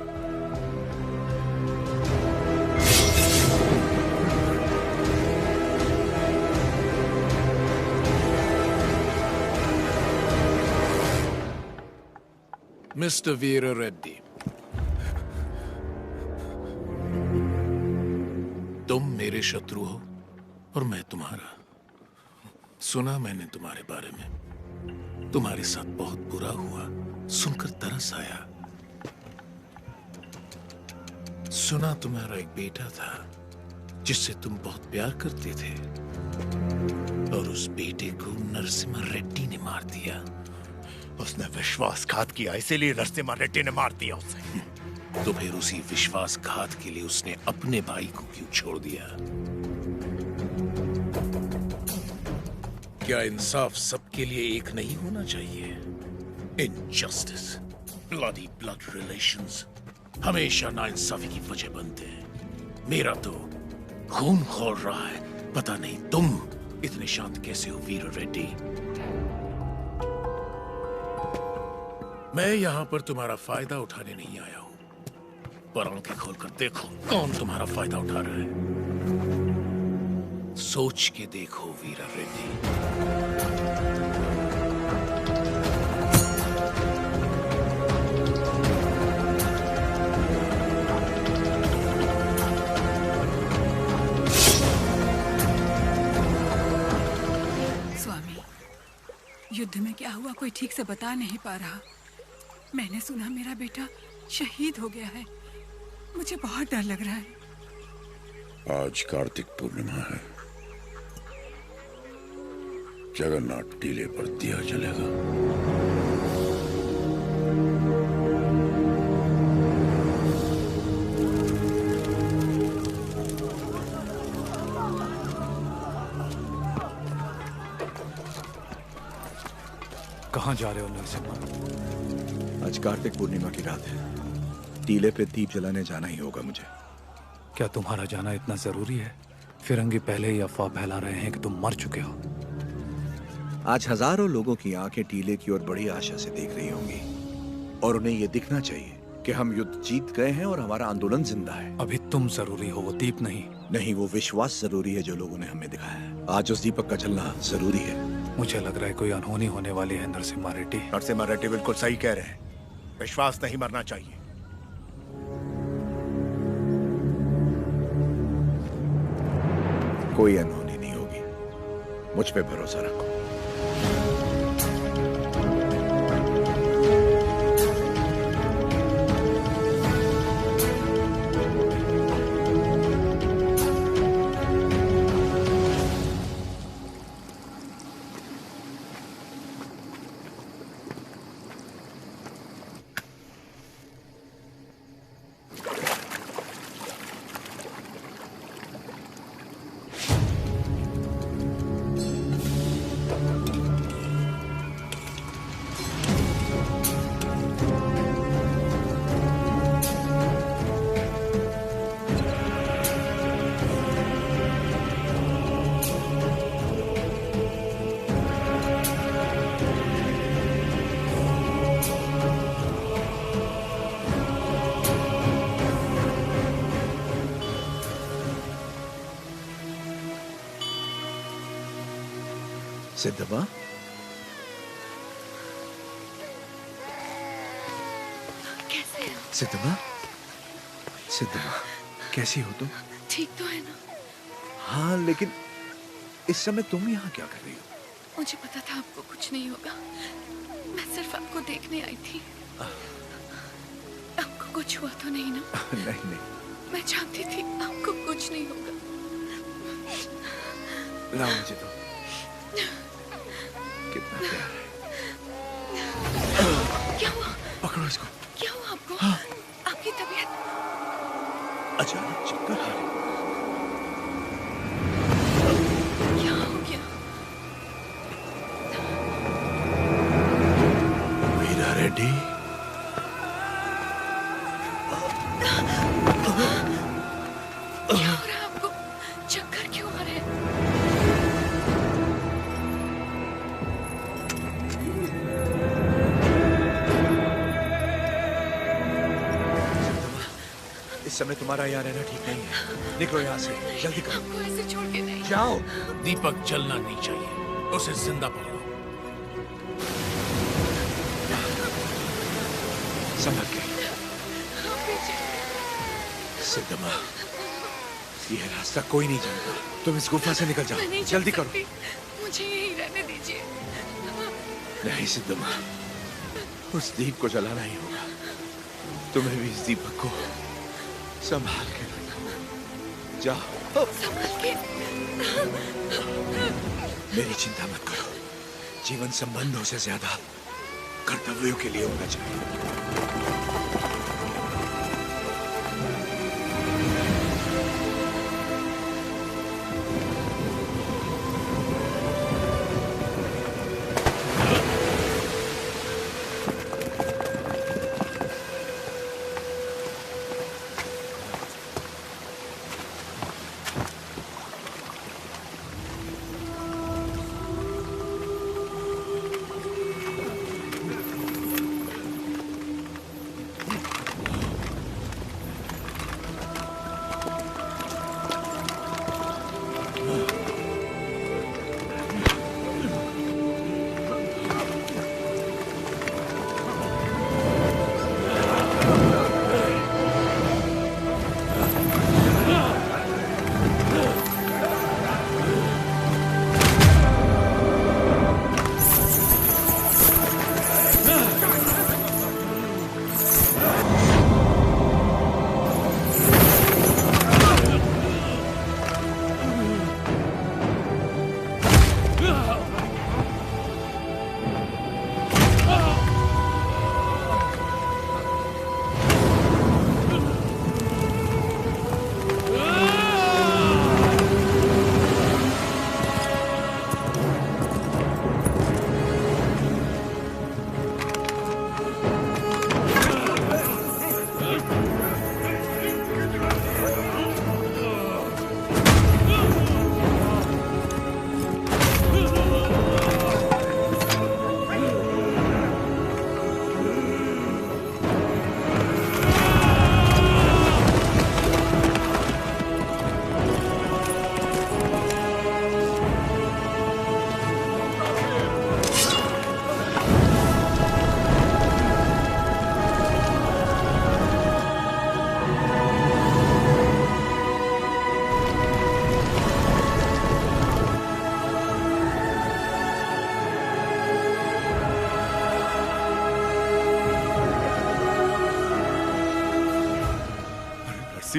मिस्टर वीर रेड्डी, तुम मेरे शत्रु हो और मैं तुम्हारा। सुना मैंने तुम्हारे बारे में, तुम्हारे साथ बहुत बुरा हुआ, सुनकर तरस आया। सुना तुम्हारा एक बेटा था जिससे तुम बहुत प्यार करते थे और उस बेटे को नरसिम्हा रेड्डी ने मार दिया। उसने विश्वासघात किया, इसीलिए नरसिम्हा रेड्डी ने मार दिया उसे। तो फिर उसी विश्वासघात के लिए उसने अपने भाई को क्यों छोड़ दिया? क्या इंसाफ सबके लिए एक नहीं होना चाहिए? इनजस्टिस, ब्लडी ब्लड रिलेशंस हमेशा नाइंसाफी की वजह बनते हैं। मेरा तो खून खौल रहा है। पता नहीं तुम इतने शांत कैसे हो वीर रेड्डी। मैं यहां पर तुम्हारा फायदा उठाने नहीं आया हूं, पर आंखें खोलकर देखो कौन तुम्हारा फायदा उठा रहा है। सोच के देखो वीर रेड्डी। स्वामी, युद्ध में क्या हुआ कोई ठीक से बता नहीं पा रहा। मैंने सुना मेरा बेटा शहीद हो गया है। मुझे बहुत डर लग रहा है। आज कार्तिक पूर्णिमा है। जगन्नाथ टीले पर दिया जलेगा। कहाँ जा रहे हो नरसिम्हा? आज कार्तिक पूर्णिमा की रात है। टीले पे दीप जलाने जाना ही होगा मुझे। क्या तुम्हारा जाना इतना जरूरी है? फिरंगी पहले ही अफवाह फैला रहे हैं कि तुम मर चुके हो। आज हजारों लोगों की आंखें टीले की ओर बड़ी आशा से देख रही होंगी और उन्हें यह दिखना चाहिए कि हम युद्ध जीत गए हैं और हमारा आंदोलन जिंदा है। अभी तुम जरूरी हो, वो दीप नहीं। नहीं, वो विश्वास जरूरी है जो लोगों ने हमें दिखाया है। आज उस दीपक का जलना जरूरी है। मुझे लग रहा है कोई अनहोनी होने वाली है नरसिम्हा रेड्डी। नरसिम्हा रेड्डी बिल्कुल सही कह रहे हैं। विश्वास नहीं मरना चाहिए। कोई अनहोनी नहीं होगी, मुझ पे भरोसा रखो। सिद्धवा, कैसे हो? सिद्धवा, सिद्धमा, कैसी हो तुम? ठीक तो है ना? हाँ, लेकिन इस समय तुम यहाँ क्या कर रही हो? मुझे पता था आपको कुछ नहीं होगा। मैं सिर्फ आपको देखने आई थी। आपको कुछ हुआ तो नहीं ना? नहीं नहीं। मैं जानती थी आपको कुछ नहीं होगा। लाओ मुझे तो। कितना प्यार है। क्या हुआ? पकड़ो इसको। क्या हुआ आपको? हाँ। आपकी तबीयत? अचानक चक्कर आ रहे। क्या हो गया? वीरा रेड्डी। क्या हो रहा है आपको? चक्कर क्यों आ रहे हैं? इस समय तुम्हारा यहाँ रहना ठीक नहीं है। निकलो यहाँ से, जल्दी करो। आपको ऐसे छोड़ के नहीं। जाओ। दीपक जलना नहीं चाहिए, उसे जिंदा पकड़ो। संभल के। सिद्धमा, यह रास्ता कोई नहीं जानता। तुम इस गुफा से निकल जाओ, जल्दी करो। मुझे यहीं रहने दीजिए। नहीं सिद्धमा, उस दीप को जलाना ही होगा। तुम्हें भी इस दीपक को संभाल के रखो। जाओ। संभाल के। मेरी चिंता मत करो। जीवन संबंधों से ज्यादा कर्तव्यों के लिए होना चाहिए।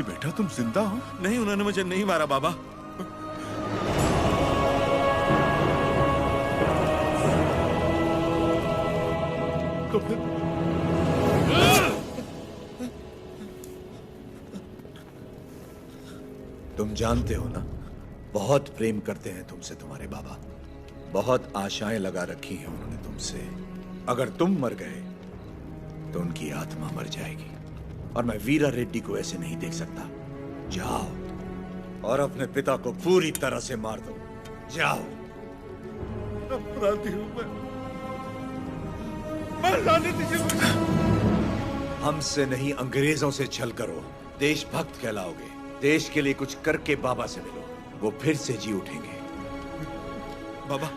बेटा तुम जिंदा हो? नहीं, उन्होंने मुझे नहीं मारा बाबा। तो फिर तुम जानते हो ना, बहुत प्रेम करते हैं तुमसे तुम्हारे बाबा। बहुत आशाएं लगा रखी हैं उन्होंने तुमसे। अगर तुम मर गए तो उनकी आत्मा मर जाएगी, और मैं वीरा रेड्डी को ऐसे नहीं देख सकता। जाओ और अपने पिता को पूरी तरह से मार दो। जाओ। अपराधी हूं मैं। जाने दीजिए मुझे। हमसे नहीं, अंग्रेजों से छल करो, देशभक्त कहलाओगे। देश के लिए कुछ करके बाबा से मिलो, वो फिर से जी उठेंगे। बाबा,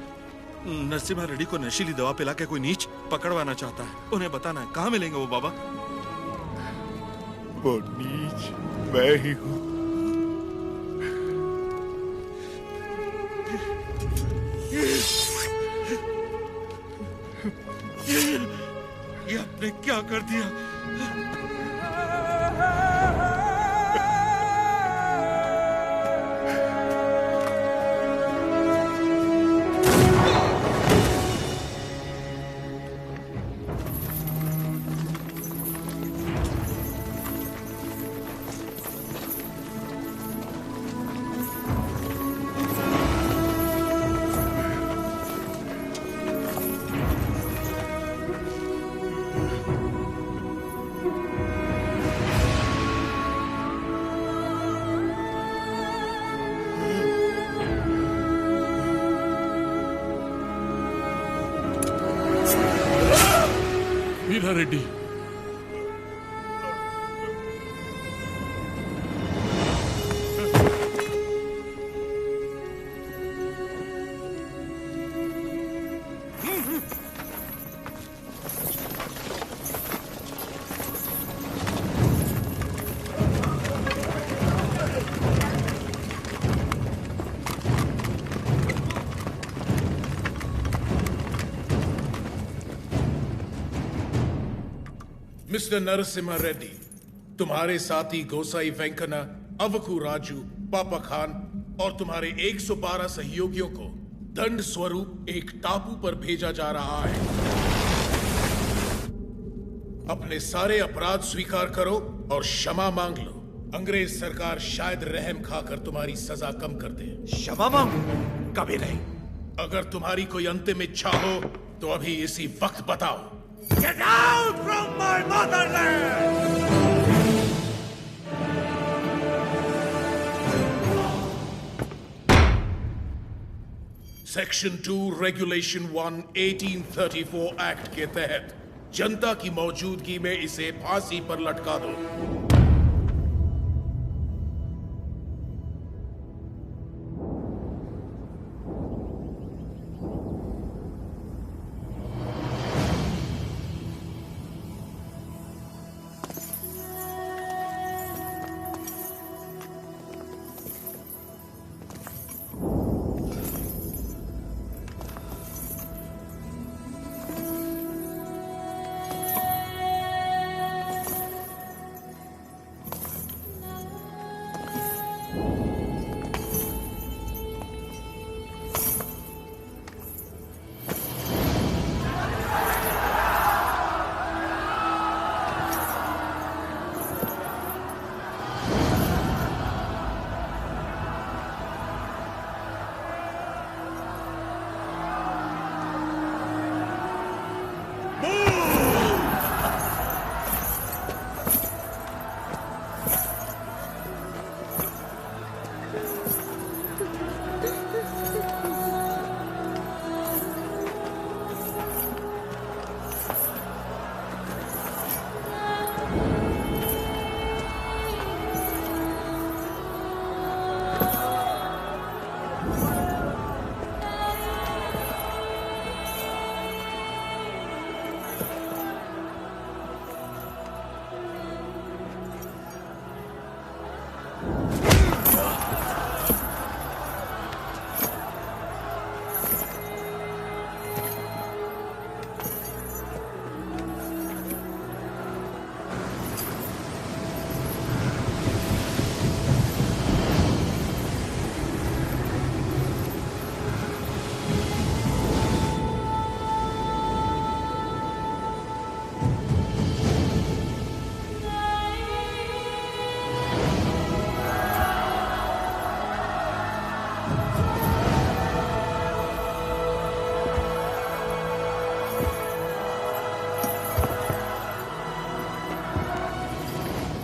नरसिम्हा रेड्डी को नशीली दवा पिला के कोई नीच पकड़वाना चाहता है। उन्हें बताना है, कहाँ मिलेंगे वो बाबा? वो नीच मैं ही हूं। ये आपने क्या कर दिया? वीरा रेड्डी, मिस्टर नरसिम्हा रेड्डी, तुम्हारे साथी गोसाई वेंकना, अवकू राजू, पापा खान और तुम्हारे 112 सहयोगियों को दंड स्वरूप एक टापू पर भेजा जा रहा है। अपने सारे अपराध स्वीकार करो और क्षमा मांग लो। अंग्रेज सरकार शायद रहम खाकर तुम्हारी सजा कम कर दे। क्षमा मांगू? कभी नहीं। अगर तुम्हारी कोई अंतिम इच्छा हो तो अभी इसी वक्त बताओ। Get out from my motherland! Section 2 regulation 1 1834 act के तहत जनता की मौजूदगी में इसे फांसी पर लटका दो।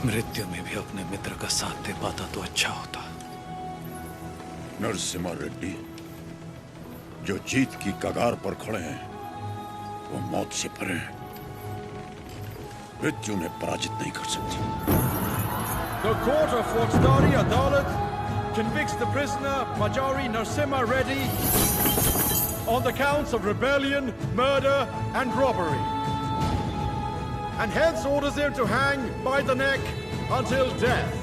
मृत्यु में भी अपने मित्र का साथ दे पाता तो अच्छा होता। नरसिम्हा रेड्डी, जो जीत की कगार पर खड़े हैं वो मौत से परे हैं। मृत्यु उन्हें पराजित नहीं कर सकती। The court of Faujdari Adalat convicts the prisoner Majari Narasimha Reddy on the counts of rebellion, murder and robbery, and hence orders him to hang by the neck until death.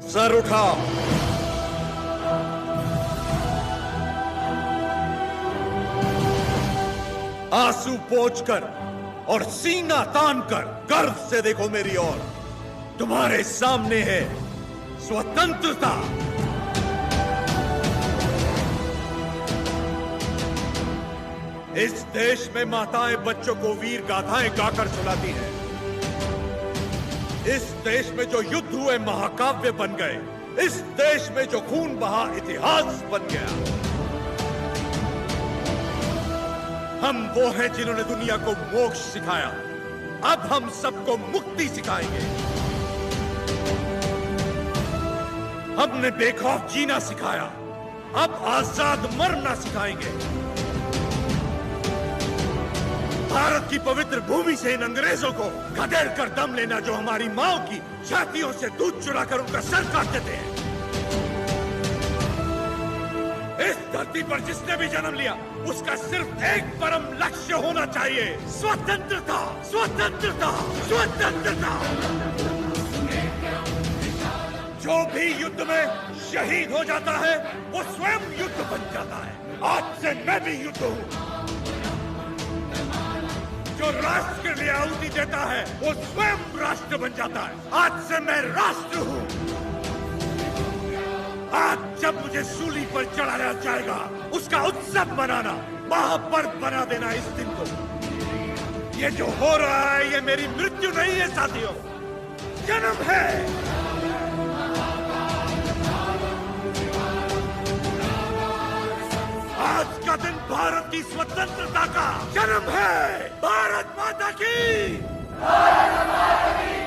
Sir उठाओ। आंसू पोंछकर और सीना तानकर गर्व से देखो मेरी ओर। तुम्हारे सामने है स्वतंत्रता। इस देश में माताएं बच्चों को वीर गाथाएं गाकर सुनाती हैं। इस देश में जो युद्ध हुए महाकाव्य बन गए। इस देश में जो खून बहा इतिहास बन गया। हम वो हैं जिन्होंने दुनिया को मोक्ष सिखाया। अब हम सबको मुक्ति सिखाएंगे। हमने बेखौफ जीना सिखाया। अब आजाद मरना सिखाएंगे। भारत की पवित्र भूमि से इन अंग्रेजों को खदेड़ कर दम लेना, जो हमारी माओ की छातियों से दूध चुराकर उनका सर काट देते हैं। इस धरती पर जिसने भी जन्म लिया उसका सिर्फ एक परम लक्ष्य होना चाहिए, स्वतंत्रता, स्वतंत्रता, स्वतंत्रता। जो भी युद्ध में शहीद हो जाता है वो स्वयं युद्ध बन जाता है। आज से मैं भी युद्ध हूँ। जो राष्ट्र के लिए आहुति देता है वो स्वयं राष्ट्र बन जाता है। आज से मैं राष्ट्र हूँ। आज जब मुझे सूली पर चढ़ाया जाएगा उसका उत्सव मनाना, महापर्व बना देना इस दिन को। ये जो हो रहा है ये मेरी मृत्यु नहीं है साथियों, जन्म है। आज का दिन भारत की स्वतंत्रता का जन्म है। भारत माता की, भारत माता की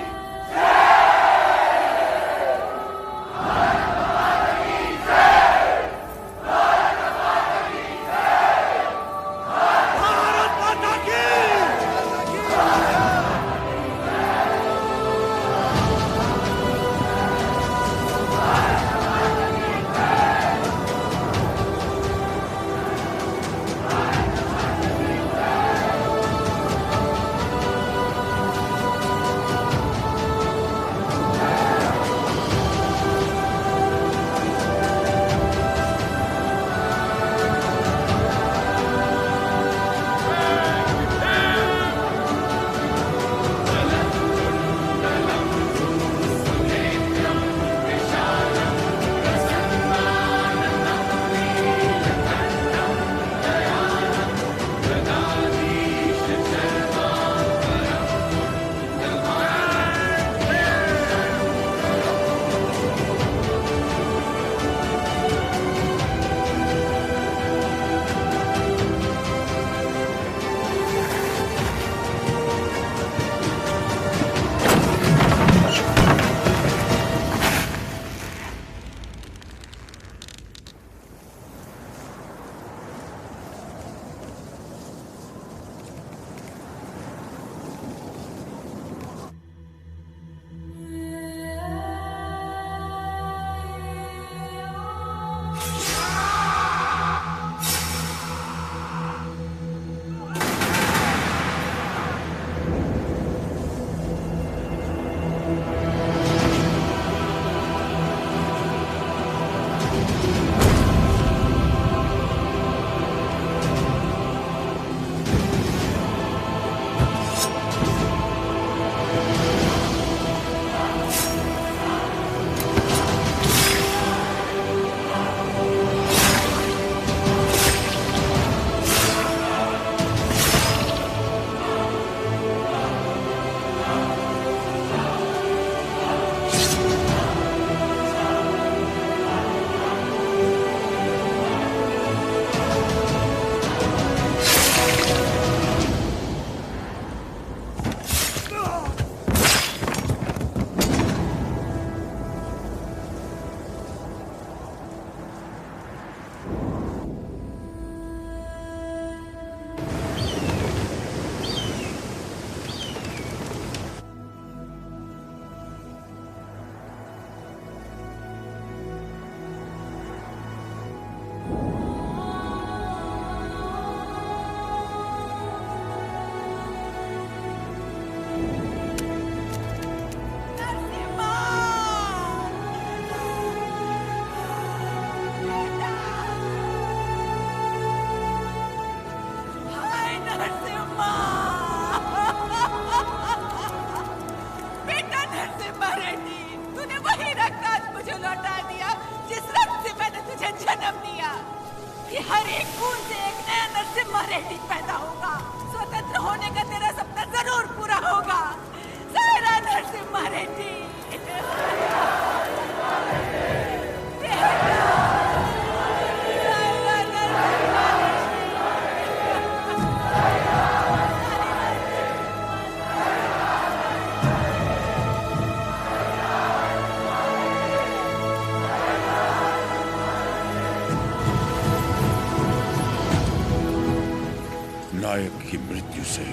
नायक की मृत्यु से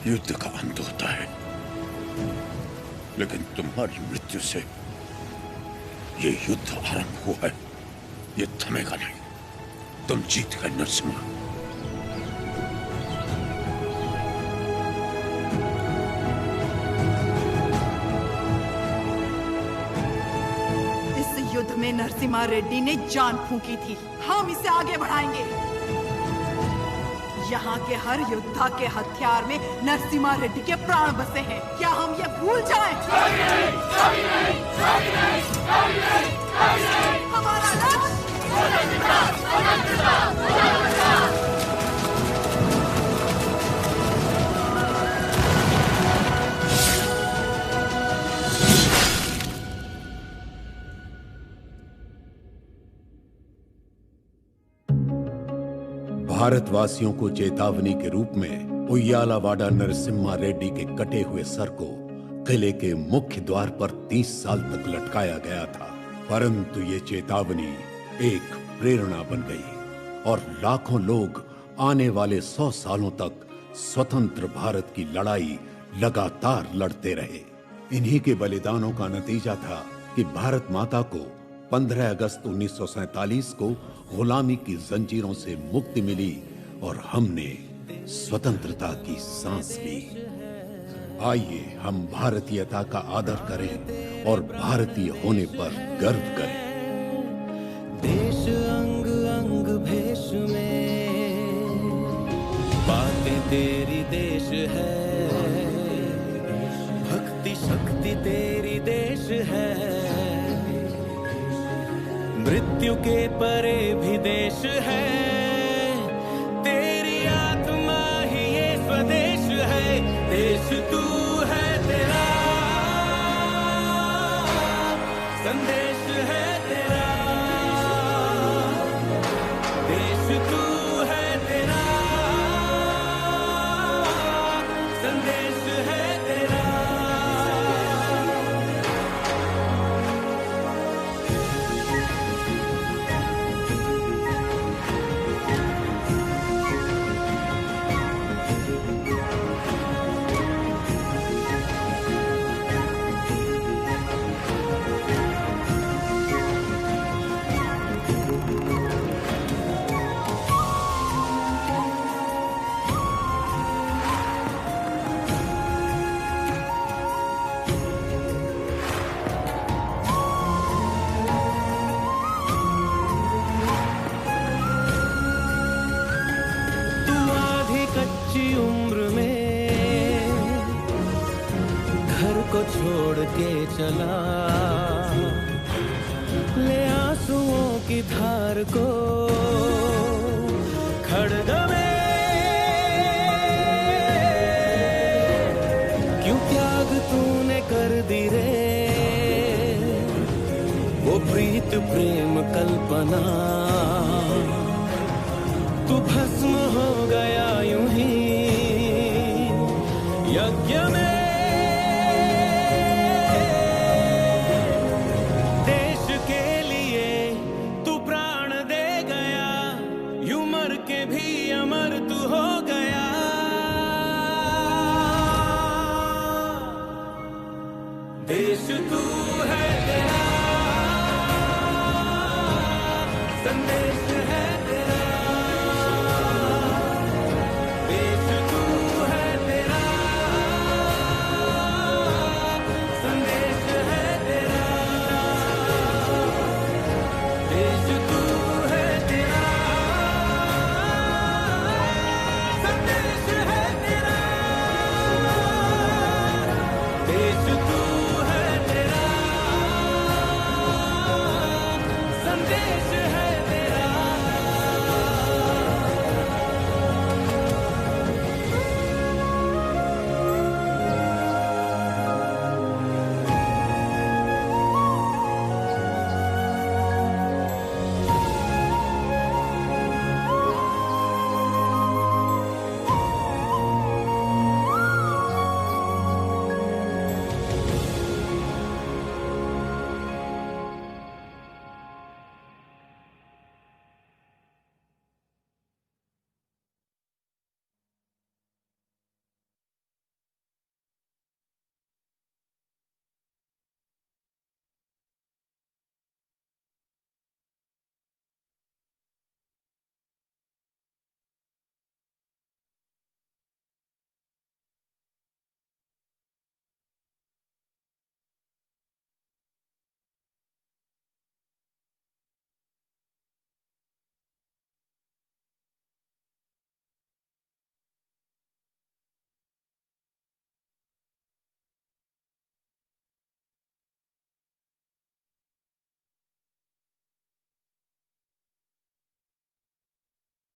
युद्ध का अंत होता है, लेकिन तुम्हारी मृत्यु से ये युद्ध आरंभ हुआ है। ये थमेगा नहीं। तुम जीत गए नरसिम्हा। इस युद्ध में नरसिम्हा रेड्डी ने जान फूंकी थी। हम इसे आगे बढ़ाएंगे। यहाँ के हर योद्धा के हथियार में नरसिम्हा रेड्डी के प्राण बसे हैं। क्या हम ये भूल जाएं? हमारा भारतवासियों को चेतावनी के रूप में उయ్యాలవాడ नरसिम्हा रेड्डी के कटे हुए सर को किले के मुख्य द्वार पर 30 साल तक लटकाया गया था। परंतु ये चेतावनी एक प्रेरणा बन गई और लाखों लोग आने वाले 100 सालों तक स्वतंत्र भारत की लड़ाई लगातार लड़ते रहे। इन्हीं के बलिदानों का नतीजा था कि भारत माता को 15 अगस्त 1947 को गुलामी की जंजीरों से मुक्ति मिली और हमने स्वतंत्रता की सांस ली। आइए हम भारतीयता का आदर करें और भारतीय होने पर गर्व करें। देश अंग अंग भेष में बातें तेरी देश है, भक्ति शक्ति तेरी देश है, मृत्यु के परे भी देश है, तेरी आत्मा ही ये स्वदेश है। देश तू है, तेरा संदेश है, तेरा देश तू है, तेरा संदेश है, तेरा। छोड़ के चला ले आंसुओं की धार को खड़ग में, क्यों त्याग तूने कर दी रे वो प्रीत प्रेम कल्पना, तू भस्म हो गया यूं ही यज्ञ में। के भी अमर तू हो गया।